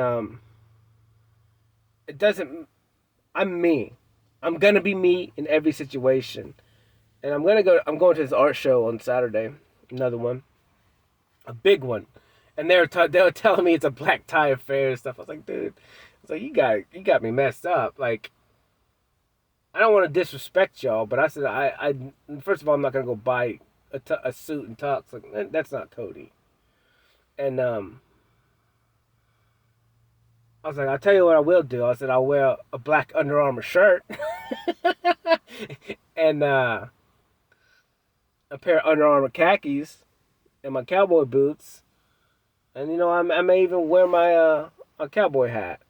it doesn't. I'm me. I'm gonna be me in every situation, and I'm gonna go. I'm going to this art show on Saturday. Another one, a big one, and they were telling me it's a black tie affair and stuff. I was like, dude, it's like you got me messed up. Like, I don't want to disrespect y'all, but I said I first of all I'm not gonna go buy a suit and tux. Like that's not Cody. And I was like, I'll tell you what I will do. I said I'll wear a black Under Armour shirt and a pair of Under Armour khakis and my cowboy boots, and I may even wear my a cowboy hat.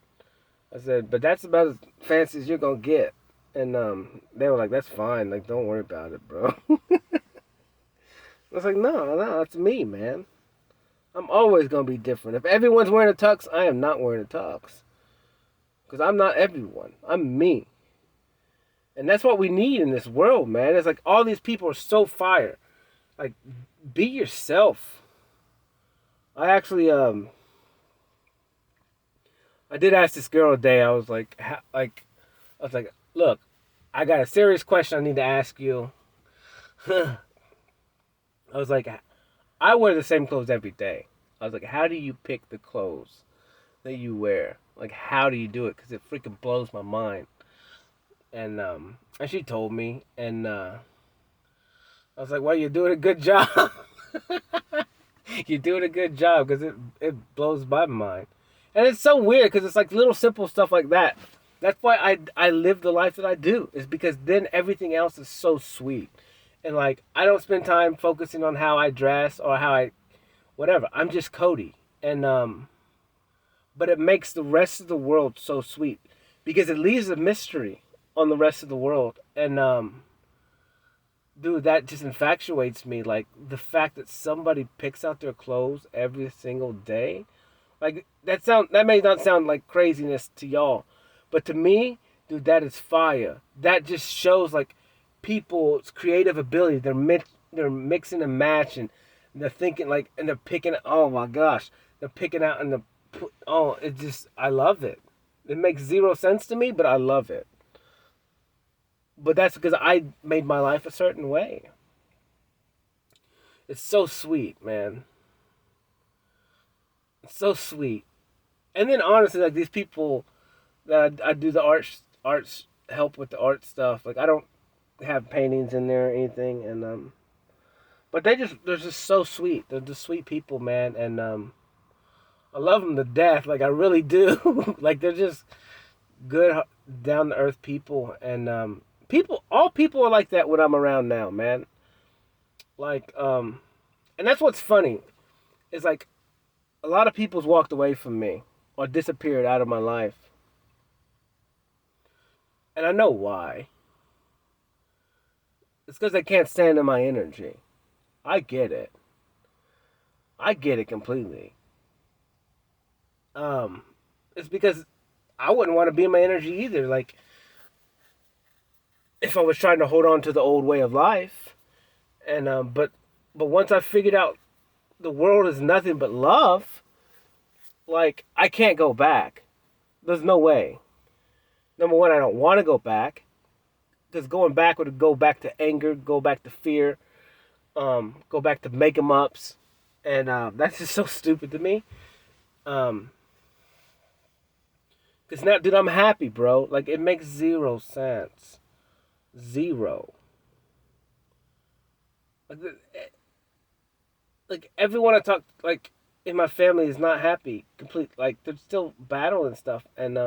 I said, but that's about as fancy as you're gonna get. And they were like, that's fine. Like, don't worry about it, bro. I was like, no, that's me, man. I'm always gonna be different. If everyone's wearing a tux, I am not wearing a tux. Because I'm not everyone. I'm me. And that's what we need in this world, man. It's like all these people are so fire. Like, be yourself. I actually I did ask this girl today. I was like, look, I got a serious question I need to ask you. I was like, I wear the same clothes every day. I was like, how do you pick the clothes that you wear? Like, how do you do it? Because it freaking blows my mind. And she told me, and I was like, well, you're doing a good job. You're doing a good job, because it blows my mind. And it's so weird, because it's like little simple stuff like that. That's why I live the life that I do, is because then everything else is so sweet. And like, I don't spend time focusing on how I dress or whatever. I'm just Cody. And but it makes the rest of the world so sweet, because it leaves a mystery on the rest of the world. And dude, that just infatuates me. Like, the fact that somebody picks out their clothes every single day. Like, that may not sound like craziness to y'all, but to me, dude, that is fire. That just shows like people's creative ability. They're mixing and matching. And they're thinking like, and they're picking. Oh my gosh, they're picking out and it just, I love it. It makes zero sense to me, but I love it. But that's because I made my life a certain way. It's so sweet, man. It's so sweet. And then honestly, like these people that I do the arts help with the art stuff. Like, I don't have paintings in there or anything, and but they're just so sweet. They're just sweet people, man, and I love them to death. Like, I really do. Like, they're just good, down to earth people, and all people are like that when I'm around now, man. Like, and that's what's funny. Is like a lot of people's walked away from me or disappeared out of my life, and I know why. It's because they can't stand in my energy. I get it. I get it completely. Um, it's because I wouldn't want to be in my energy either. Like, if I was trying to hold on to the old way of life, and but once I figured out the world is nothing but love, like, I can't go back. There's no way. Number one, I don't want to go back, because going back would go back to anger, go back to fear, go back to make 'em ups, and that's just so stupid to me. Um, Cause now, dude, I'm happy, bro. Like, it makes zero sense. Zero. Like, like everyone I talk, like, in my family is not happy. Complete. Like, they're still battling stuff, and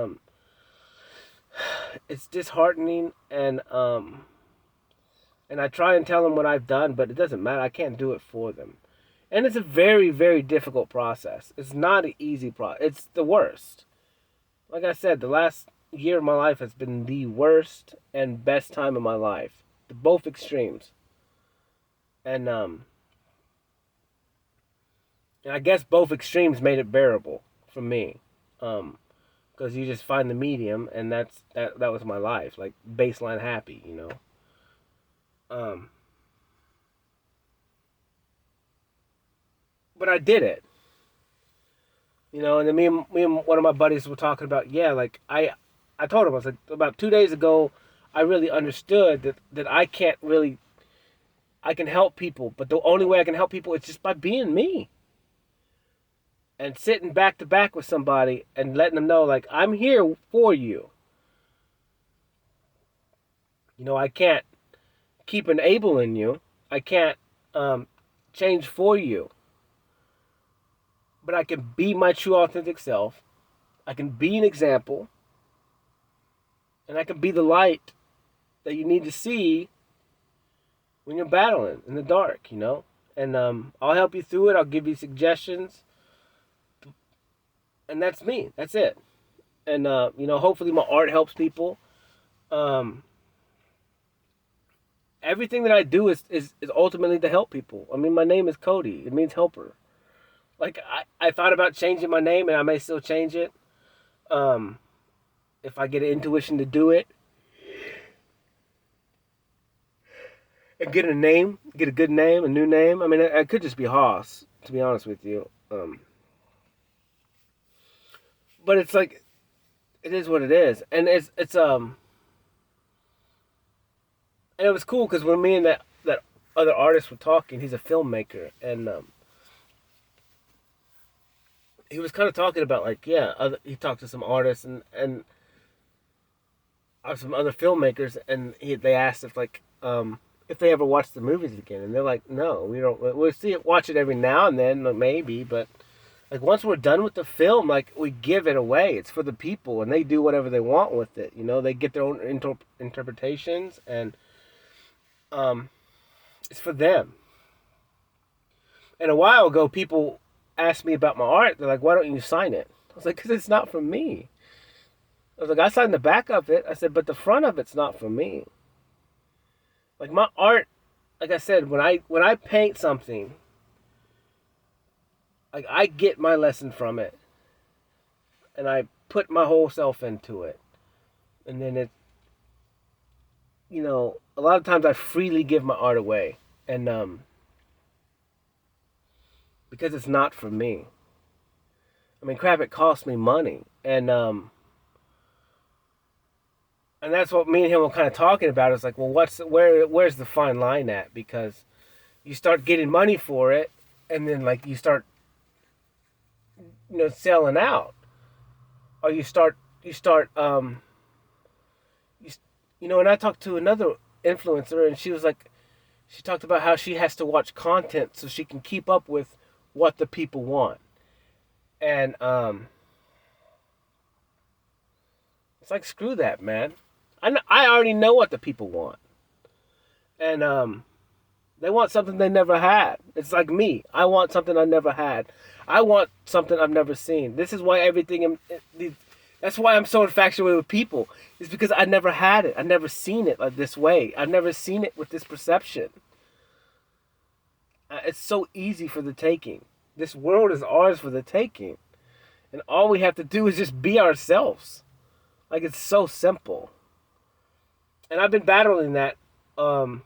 it's disheartening. And I try and tell them what I've done, but it doesn't matter. I can't do it for them. And it's a very, very difficult process. It's not an easy process. It's the worst. Like I said, the last year of my life has been the worst and best time of my life. Both extremes. And And I guess both extremes made it bearable for me. Because you just find the medium, and that was my life, like baseline happy, you know. Um, but I did it, you know. And then me and one of my buddies were talking about, yeah, like I told him, I was like, about 2 days ago, I really understood that I can help people, but the only way I can help people is just by being me and sitting back to back with somebody and letting them know, like, I'm here for you. You know, I can't keep enabling you. I can't um, change for you, but I can be my true authentic self. I can be an example, and I can be the light that you need to see when you're battling in the dark, you know. And I'll help you through it. I'll give you suggestions, and that's me. That's it. And you know, hopefully my art helps people. Um, Everything that I do is ultimately to help people. I mean, my name is Cody. It means helper. Like I thought about changing my name, and I may still change it. Um, if I get an intuition to do it and get a name, get a good name, a new name. I mean, it could just be Haas, to be honest with you. But it's like it is what it is, and it's and it was cool because when me and that other artist were talking, he's a filmmaker, and he was kind of talking about like he talked to some artists and some other filmmakers, and they asked if they ever watch the movies again, and they're like, no, we don't. We'll watch it every now and then, maybe, but like once we're done with the film, like we give it away. It's for the people, and they do whatever they want with it. You know, they get their own interpretations, and um, it's for them. And a while ago, people asked me about my art. They're like, "Why don't you sign it?" I was like, "Cause it's not for me." I was like, "I signed the back of it." I said, "But the front of it's not for me." Like my art, like I said, when I paint something, like I get my lesson from it, and I put my whole self into it, and then a lot of times I freely give my art away, and because it's not for me. I mean, crap, it costs me money, and that's what me and him were kind of talking about. It's like, well, where's the fine line at? Because you start getting money for it, and then like you start selling out, or you, and I talked to another influencer, and she was like, she talked about how she has to watch content so she can keep up with what the people want, and it's like, screw that, man. I already know what the people want, and they want something they never had. It's like me. I want something I never had. I want something I've never seen. This is why that's why I'm so infatuated with people. It's because I never had it. I never seen it like this way. I've never seen it with this perception. It's so easy for the taking. This world is ours for the taking, and all we have to do is just be ourselves. Like, it's so simple. And I've been battling that um,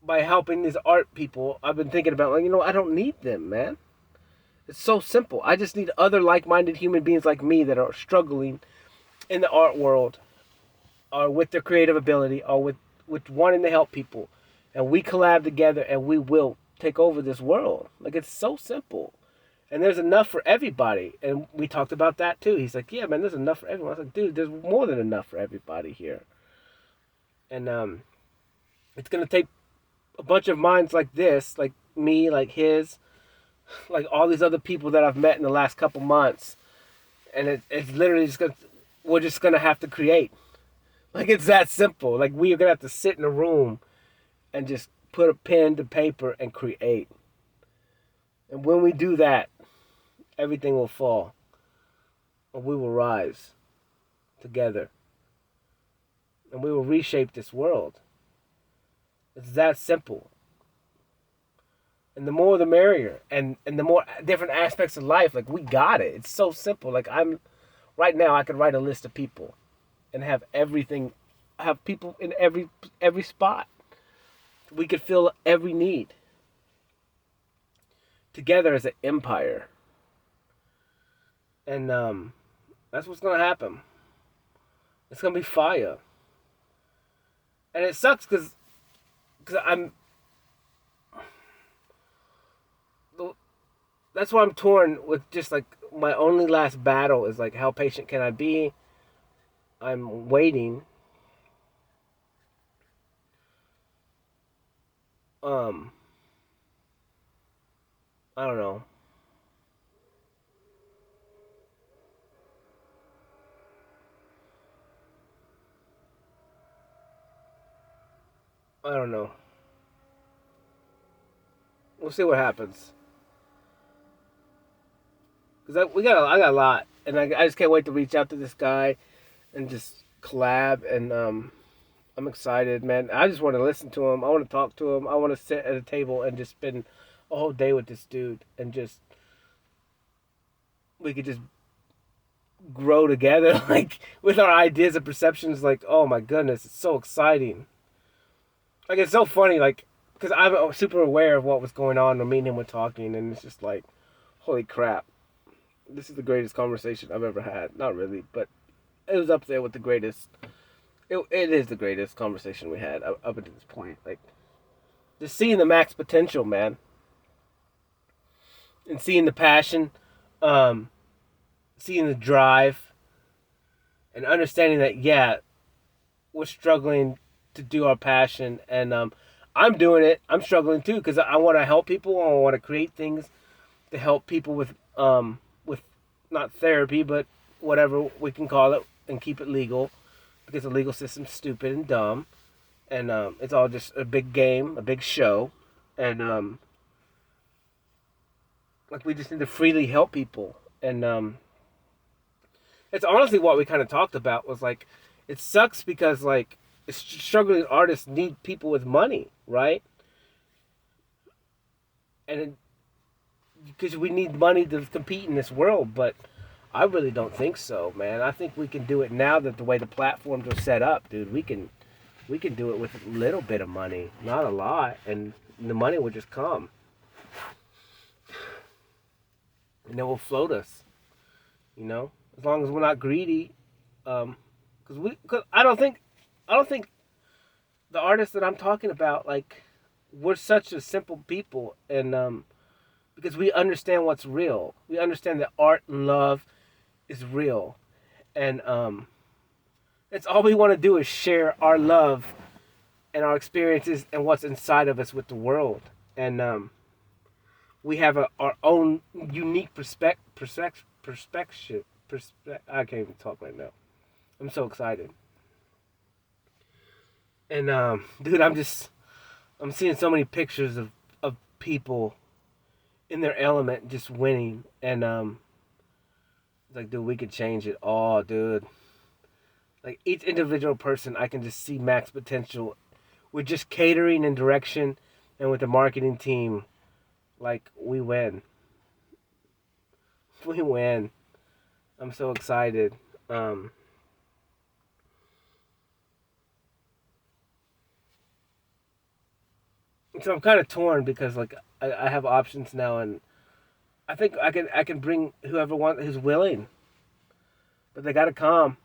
by helping these art people. I've been thinking about, like, I don't need them, man. It's so simple. I just need other like-minded human beings like me that are struggling in the art world, or with their creative ability, or with wanting to help people. And we collab together, and we will take over this world. Like, it's so simple. And there's enough for everybody. And we talked about that too. He's like, yeah, man, there's enough for everyone. I was like, dude, there's more than enough for everybody here. And it's going to take a bunch of minds like this, like me, like his, like all these other people that I've met in the last couple months. And it's literally just going to, we're just going to have to create. Like, it's that simple. Like, we are going to have to sit in a room and just put a pen to paper and create. And when we do that, everything will fall. And we will rise together. And we will reshape this world. It's that simple. And the more the merrier. And the more different aspects of life, like we got it. It's so simple. Like I'm right now I could write a list of people and have everything, have people in every spot. We could fill every need together as an empire. And that's what's gonna happen. It's gonna be fire. And it sucks because I'm that's why I'm torn with just like my only last battle is like how patient can I be? I'm waiting. Um, I don't know. I don't know. We'll see what happens. Cause I got a lot, and I just can't wait to reach out to this guy and just collab. And I'm excited, man. I just want to listen to him. I want to talk to him. I want to sit at a table and just spend a whole day with this dude, and just we could just grow together, like with our ideas and perceptions. Like, oh my goodness, it's so exciting. Like it's so funny, like because I'm super aware of what was going on. Me and him were talking, and it's just like, holy crap, this is the greatest conversation I've ever had. Not really, but it was up there with the greatest. It is the greatest conversation we had up until this point. Like just seeing the max potential, man, and seeing the passion, um, seeing the drive, and understanding that yeah, we're struggling to do our passion, and I'm doing it. I'm struggling too because I want to help people. I want to create things to help people with not therapy, but whatever we can call it, and keep it legal because the legal system's stupid and dumb, and it's all just a big game, a big show, and like we just need to freely help people, and it's honestly what we kind of talked about was like it sucks because like struggling artists need people with money, right? And because we need money to compete in this world, but I really don't think so, man. I think we can do it now that the way the platforms are set up, dude. We can do it with a little bit of money, not a lot, and the money will just come, and it will float us, you know, as long as we're not greedy. Cause I don't think the artists that I'm talking about, like, we're such a simple people, and because we understand what's real. We understand that art and love is real, and it's all we want to do is share our love and our experiences and what's inside of us with the world, and we have our own unique perspective. I can't even talk right now. I'm so excited, and dude, I'm seeing so many pictures of people in their element just winning, and like, dude, we could change it all, dude. Like each individual person, I can just see max potential with just catering and direction, and with the marketing team. Like we win, we win. I'm so excited. Um, so I'm kind of torn because like I have options now, and I think I can bring who's willing, but they gotta come.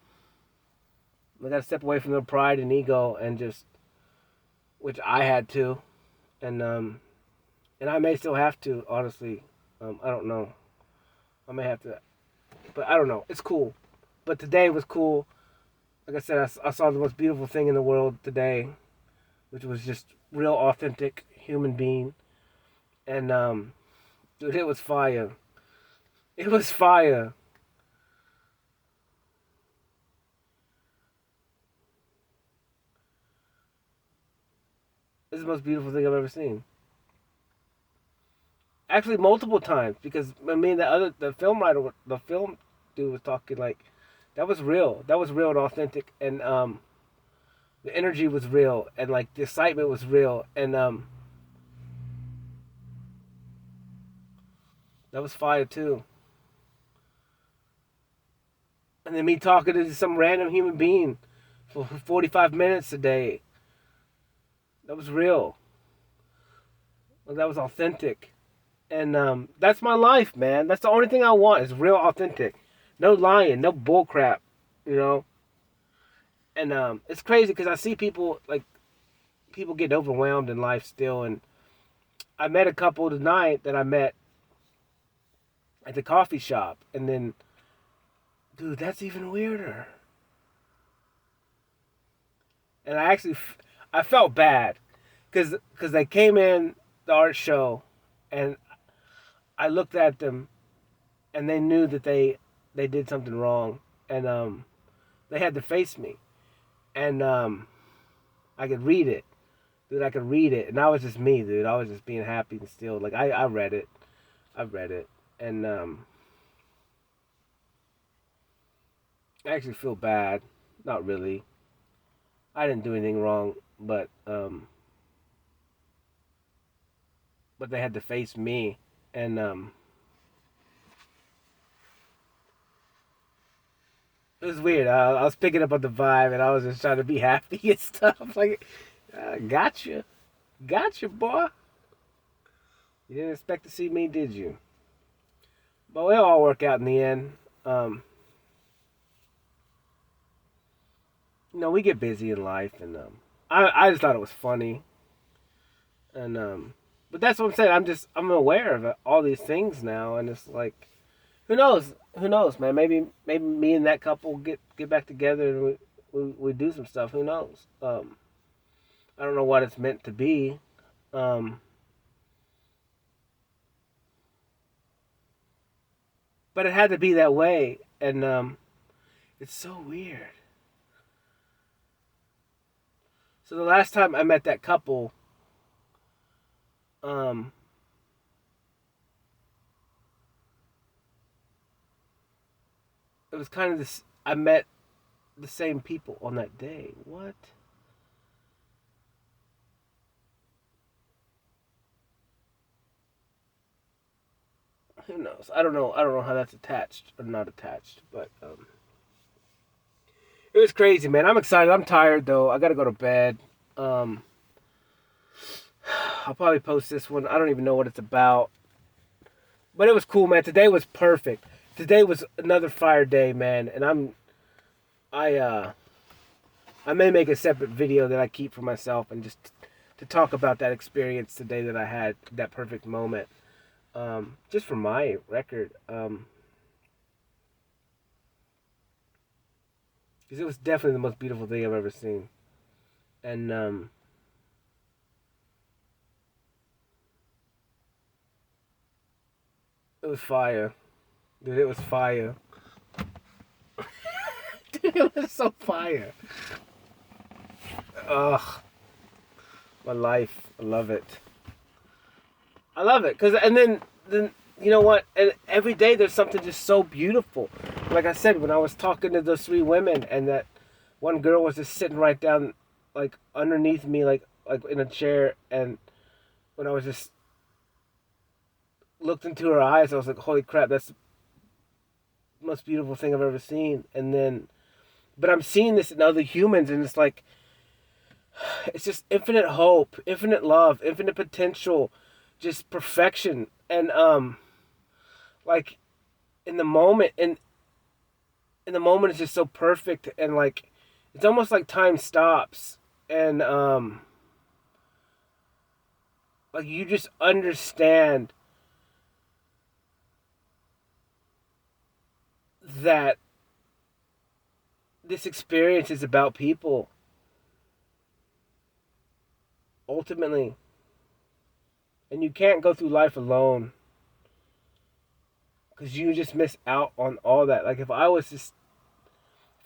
They gotta step away from their pride and ego and just, which I had to, and and I may still have to. Honestly, I don't know. I may have to, but I don't know. It's cool, but today was cool. Like I said, I saw the most beautiful thing in the world today, which was just real authentic human being, and dude, it was fire. It was fire. This is the most beautiful thing I've ever seen. Actually, multiple times because I mean the film writer, the film dude was talking like that was real. That was real and authentic, and the energy was real, and like the excitement was real, and That was fire too. And then me talking to some random human being for 45 minutes a day. That was real. That was authentic. And that's my life, man. That's the only thing I want is real authentic. No lying, no bullcrap, you know? And it's crazy because I see people get overwhelmed in life still. And I met a couple tonight that I met at the coffee shop. And then, dude, that's even weirder. And I felt bad because they came in the art show, and I looked at them, and they knew that they did something wrong, and they had to face me, and I could read it, dude. I could read it, and I was just me, dude. I was just being happy and still like I read it, and I actually feel bad. Not really. I didn't do anything wrong, but they had to face me, and it was weird. I was picking up on the vibe, and I was just trying to be happy and stuff. Like, gotcha, boy. You didn't expect to see me, did you? But it'll all work out in the end. We get busy in life, and I just thought it was funny, and but that's what I'm saying. I'm aware of all these things now, and it's like, who knows? Who knows, man? Maybe me and that couple get back together and we do some stuff. Who knows? I don't know what it's meant to be. Um, but it had to be that way, and it's so weird. So the last time I met that couple, um, it was kind of this. I met the same people on that day. What? Who knows? I don't know. I don't know how that's attached or not attached, but it was crazy, man. I'm excited. I'm tired though. I gotta go to bed. Um, I'll probably post this one. I don't even know what it's about, but it was cool, man. Today was perfect. Today was another fire day, man. And I I may make a separate video that I keep for myself and just to talk about that experience today that I had, that perfect moment. Just for my record, because it was definitely the most beautiful thing I've ever seen, and it was fire, dude. It was fire, dude. It was so fire. Ugh, my life. I love it. I love it, and then you know what? And every day there's something just so beautiful. Like I said, when I was talking to those three women, and that one girl was just sitting right down, like underneath me, like in a chair, and when I was just looked into her eyes, I was like, holy crap, that's the most beautiful thing I've ever seen. And then, but I'm seeing this in other humans, and it's like, it's just infinite hope, infinite love, infinite potential, just perfection. And like in the moment, and in the moment, it's just so perfect, and like it's almost like time stops, and like you just understand that this experience is about people ultimately, and you can't go through life alone because you just miss out on all that. Like if I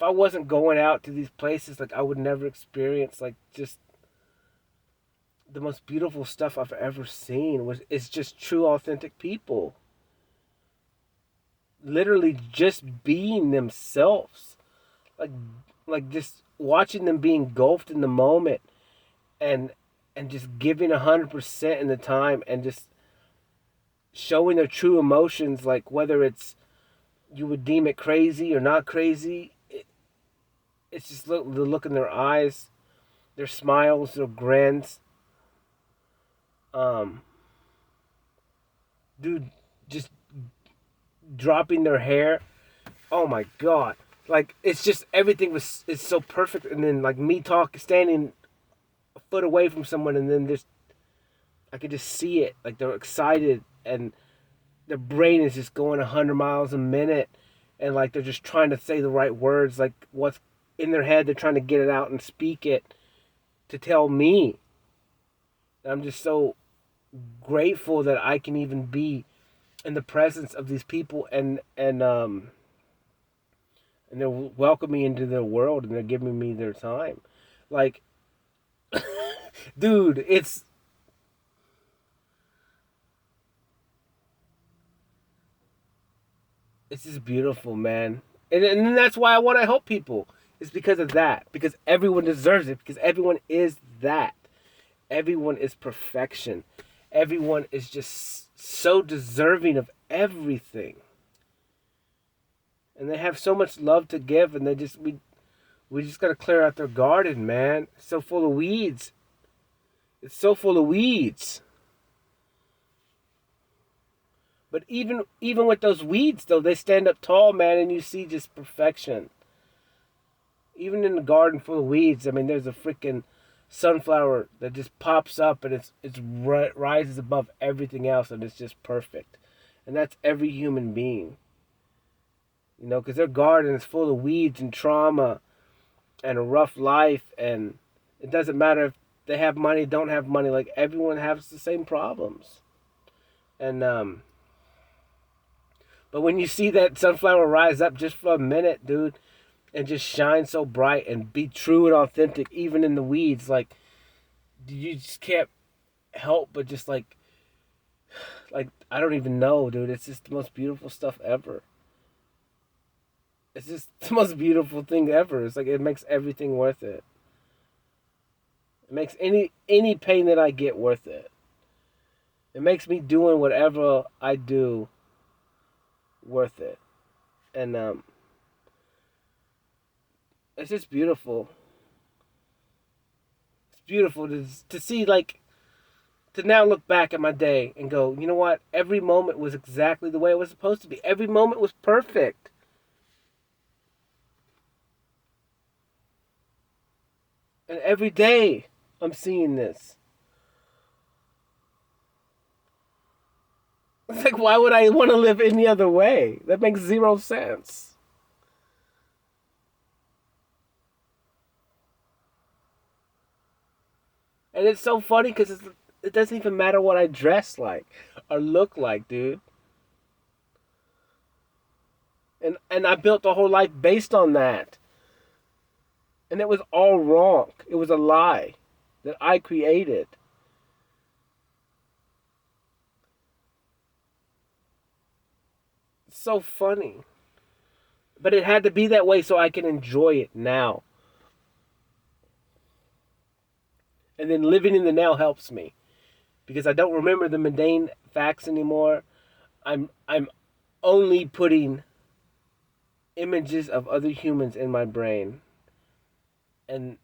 wasn't going out to these places, like I would never experience like just the most beautiful stuff I've ever seen. Was It's just true authentic people literally just being themselves, like just watching them being engulfed in the moment, and just giving 100% in the time, and just showing their true emotions, like whether it's you would deem it crazy or not crazy. It's just the look in their eyes, their smiles, their grins. Um, Dude, just dropping their hair. Oh my god! Like it's just everything was it's so perfect, and then like me standing a foot away from someone, and then just I could just see it. Like they're excited, and their brain is just going 100 miles a minute, and like they're just trying to say the right words, like what's in their head. They're trying to get it out and speak it to tell me. And I'm just so grateful that I can even be in the presence of these people, and they're welcoming me into their world, and they're giving me their time. Like, dude, it's just beautiful, man. And that's why I want to help people. It's because of that. Because everyone deserves it. Because everyone is that. Everyone is perfection. Everyone is just so deserving of everything. And they have so much love to give, and we just gotta clear out their garden, man. It's so full of weeds. It's so full of weeds. But even with those weeds though, they stand up tall, man, and you see just perfection. Even in the garden full of weeds, I mean, there's a freaking sunflower that just pops up, and rises above everything else, and it's just perfect. And that's every human being, because their garden is full of weeds and trauma and a rough life, and it doesn't matter if they have money, don't have money. Like everyone has the same problems, and but when you see that sunflower rise up just for a minute, dude, and just shine so bright and be true and authentic, even in the weeds, like you just can't help but just like I don't even know, dude. It's just the most beautiful stuff ever. It's just the most beautiful thing ever. It's like it makes everything worth it. It makes any pain that I get worth it. It makes me doing whatever I do worth it. And it's just beautiful. It's beautiful to see, like, to now look back at my day and go, you know what? Every moment was exactly the way it was supposed to be. Every moment was perfect. And every day I'm seeing this. It's like, why would I want to live any other way? That makes zero sense. And it's so funny because it doesn't even matter what I dress like or look like, dude. And I built a whole life based on that. And it was all wrong. It was a lie that I created. It's so funny. But it had to be that way so I can enjoy it now. And then living in the now helps me because I don't remember the mundane facts anymore. I'm only putting images of other humans in my brain, and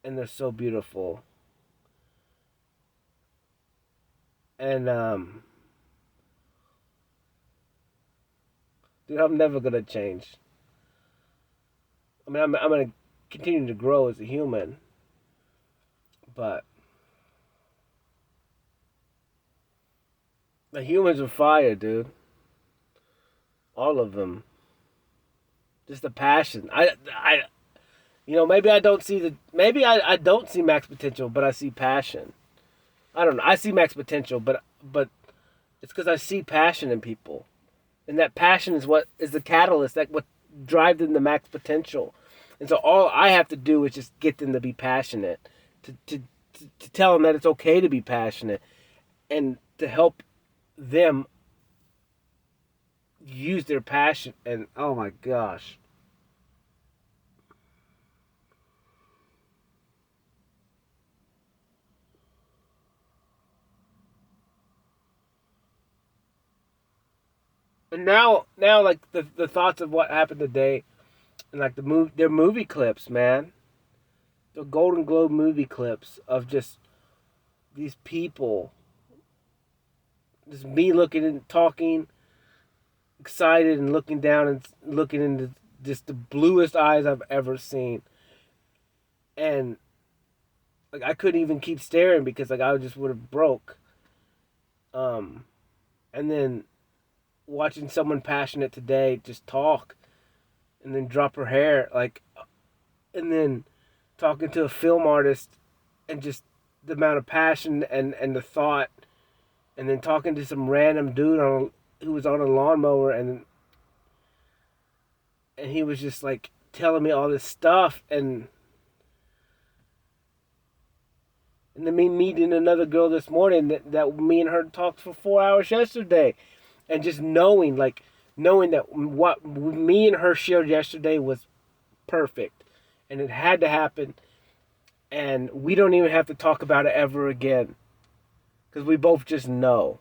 they're so beautiful. And dude, I'm never gonna change. I mean, I'm gonna continue to grow as a human, but the humans are fire, dude. All of them. Just the passion. Maybe I don't see I don't see max potential, but I see passion. I don't know. I see max potential, but it's because I see passion in people, and that passion is what is the catalyst that what drives them to max potential. And so all I have to do is just get them to be passionate, to tell them that it's okay to be passionate, and to help them use their passion. And oh my gosh, And now, like the thoughts of what happened today, and like their movie clips, man, the Golden Globe movie clips of just these people, just me looking and talking, excited and looking down and looking into just the bluest eyes I've ever seen, and like I couldn't even keep staring because like I just would have broke. Um, and then watching someone passionate today just talk and then drop her hair, like, and then talking to a film artist and just the amount of passion and the thought, and then talking to some random dude who was on a lawnmower, and he was just like telling me all this stuff, and then me meeting another girl this morning that me and her talked for 4 hours yesterday, and just knowing that what me and her shared yesterday was perfect, and it had to happen, and we don't even have to talk about it ever again because we both just know.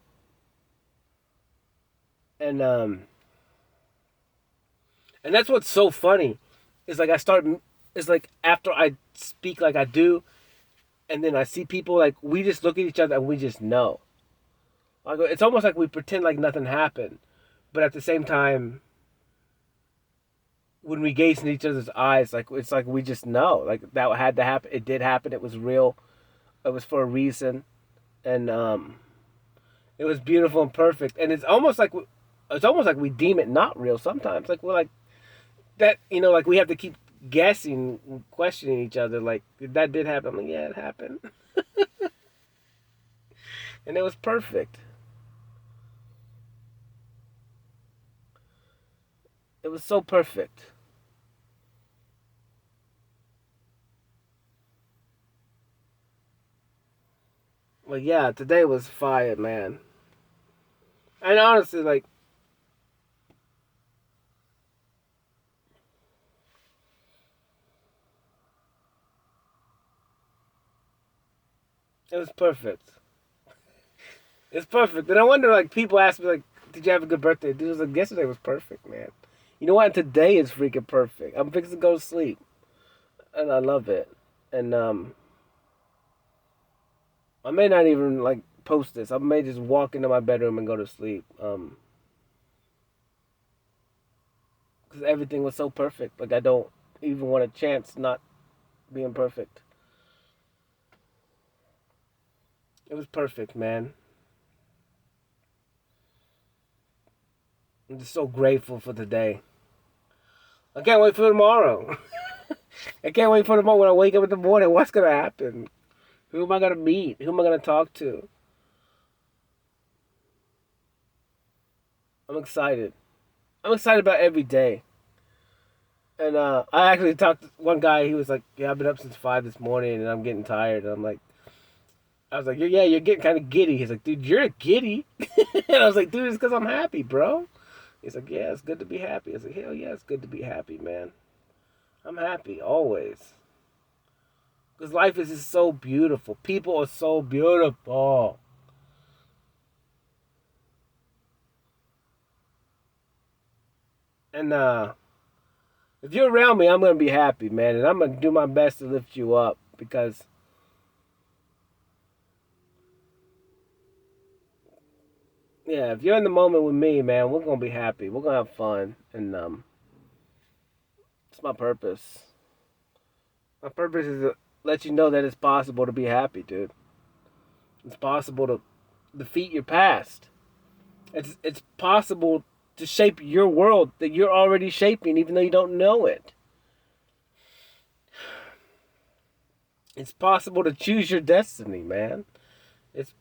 And that's what's so funny is like it's like after I speak like I do, and then I see people, like we just look at each other and we just know. Like it's almost like we pretend like nothing happened, but at the same time, when we gaze in each other's eyes, like it's like we just know, like that had to happen. It did happen. It was real. It was for a reason, and it was beautiful and perfect. And it's almost like we deem it not real sometimes. Like we're like that, like we have to keep guessing, questioning each other. Like that did happen. I'm like, yeah, it happened, and it was perfect. It was so perfect. Like yeah, today was fire, man. And honestly, like it was perfect. It's perfect. And I wonder, like people ask me, like, did you have a good birthday? Dude, was like yesterday was perfect, man. You know what? Today is freaking perfect. I'm fixing to go to sleep, and I love it. And I may not even like post this. I may just walk into my bedroom and go to sleep. Because everything was so perfect. Like I don't even want a chance not being perfect. It was perfect, man. I'm just so grateful for today. I can't wait for tomorrow. I can't wait for tomorrow when I wake up in the morning. What's gonna happen? Who am I gonna meet? Who am I gonna talk to? I'm excited. I'm excited about every day. And I actually talked to one guy. He was like, "Yeah, I've been up since 5 this morning, and I'm getting tired." And I'm like, "I was like, yeah, you're getting kind of giddy." He's like, "Dude, you're a giddy," and I was like, "Dude, it's because I'm happy, bro." He's like, "Yeah, it's good to be happy." I was like, "Hell yeah, it's good to be happy, man. I'm happy always because life is just so beautiful. People are so beautiful, and if you're around me, I'm gonna be happy, man, and I'm gonna do my best to lift you up because yeah, if you're in the moment with me, man, we're gonna be happy. We're gonna have fun, and it's my purpose. My purpose is to let you know that it's possible to be happy, dude. It's possible to defeat your past. It's possible to shape your world that you're already shaping, even though you don't know it. It's possible to choose your destiny, man. It's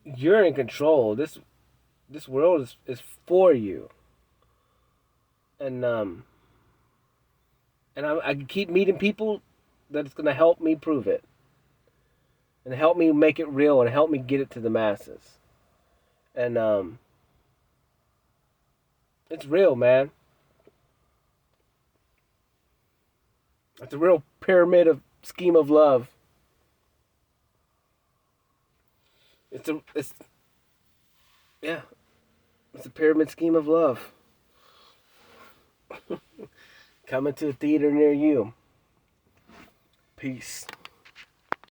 you're in control. This world is for you, and I keep meeting people that it's gonna help me prove it, and help me make it real, and help me get it to the masses, and it's real, man. It's a real pyramid of scheme of love. It's yeah, It's a pyramid scheme of love. Coming to a theater near you. Peace.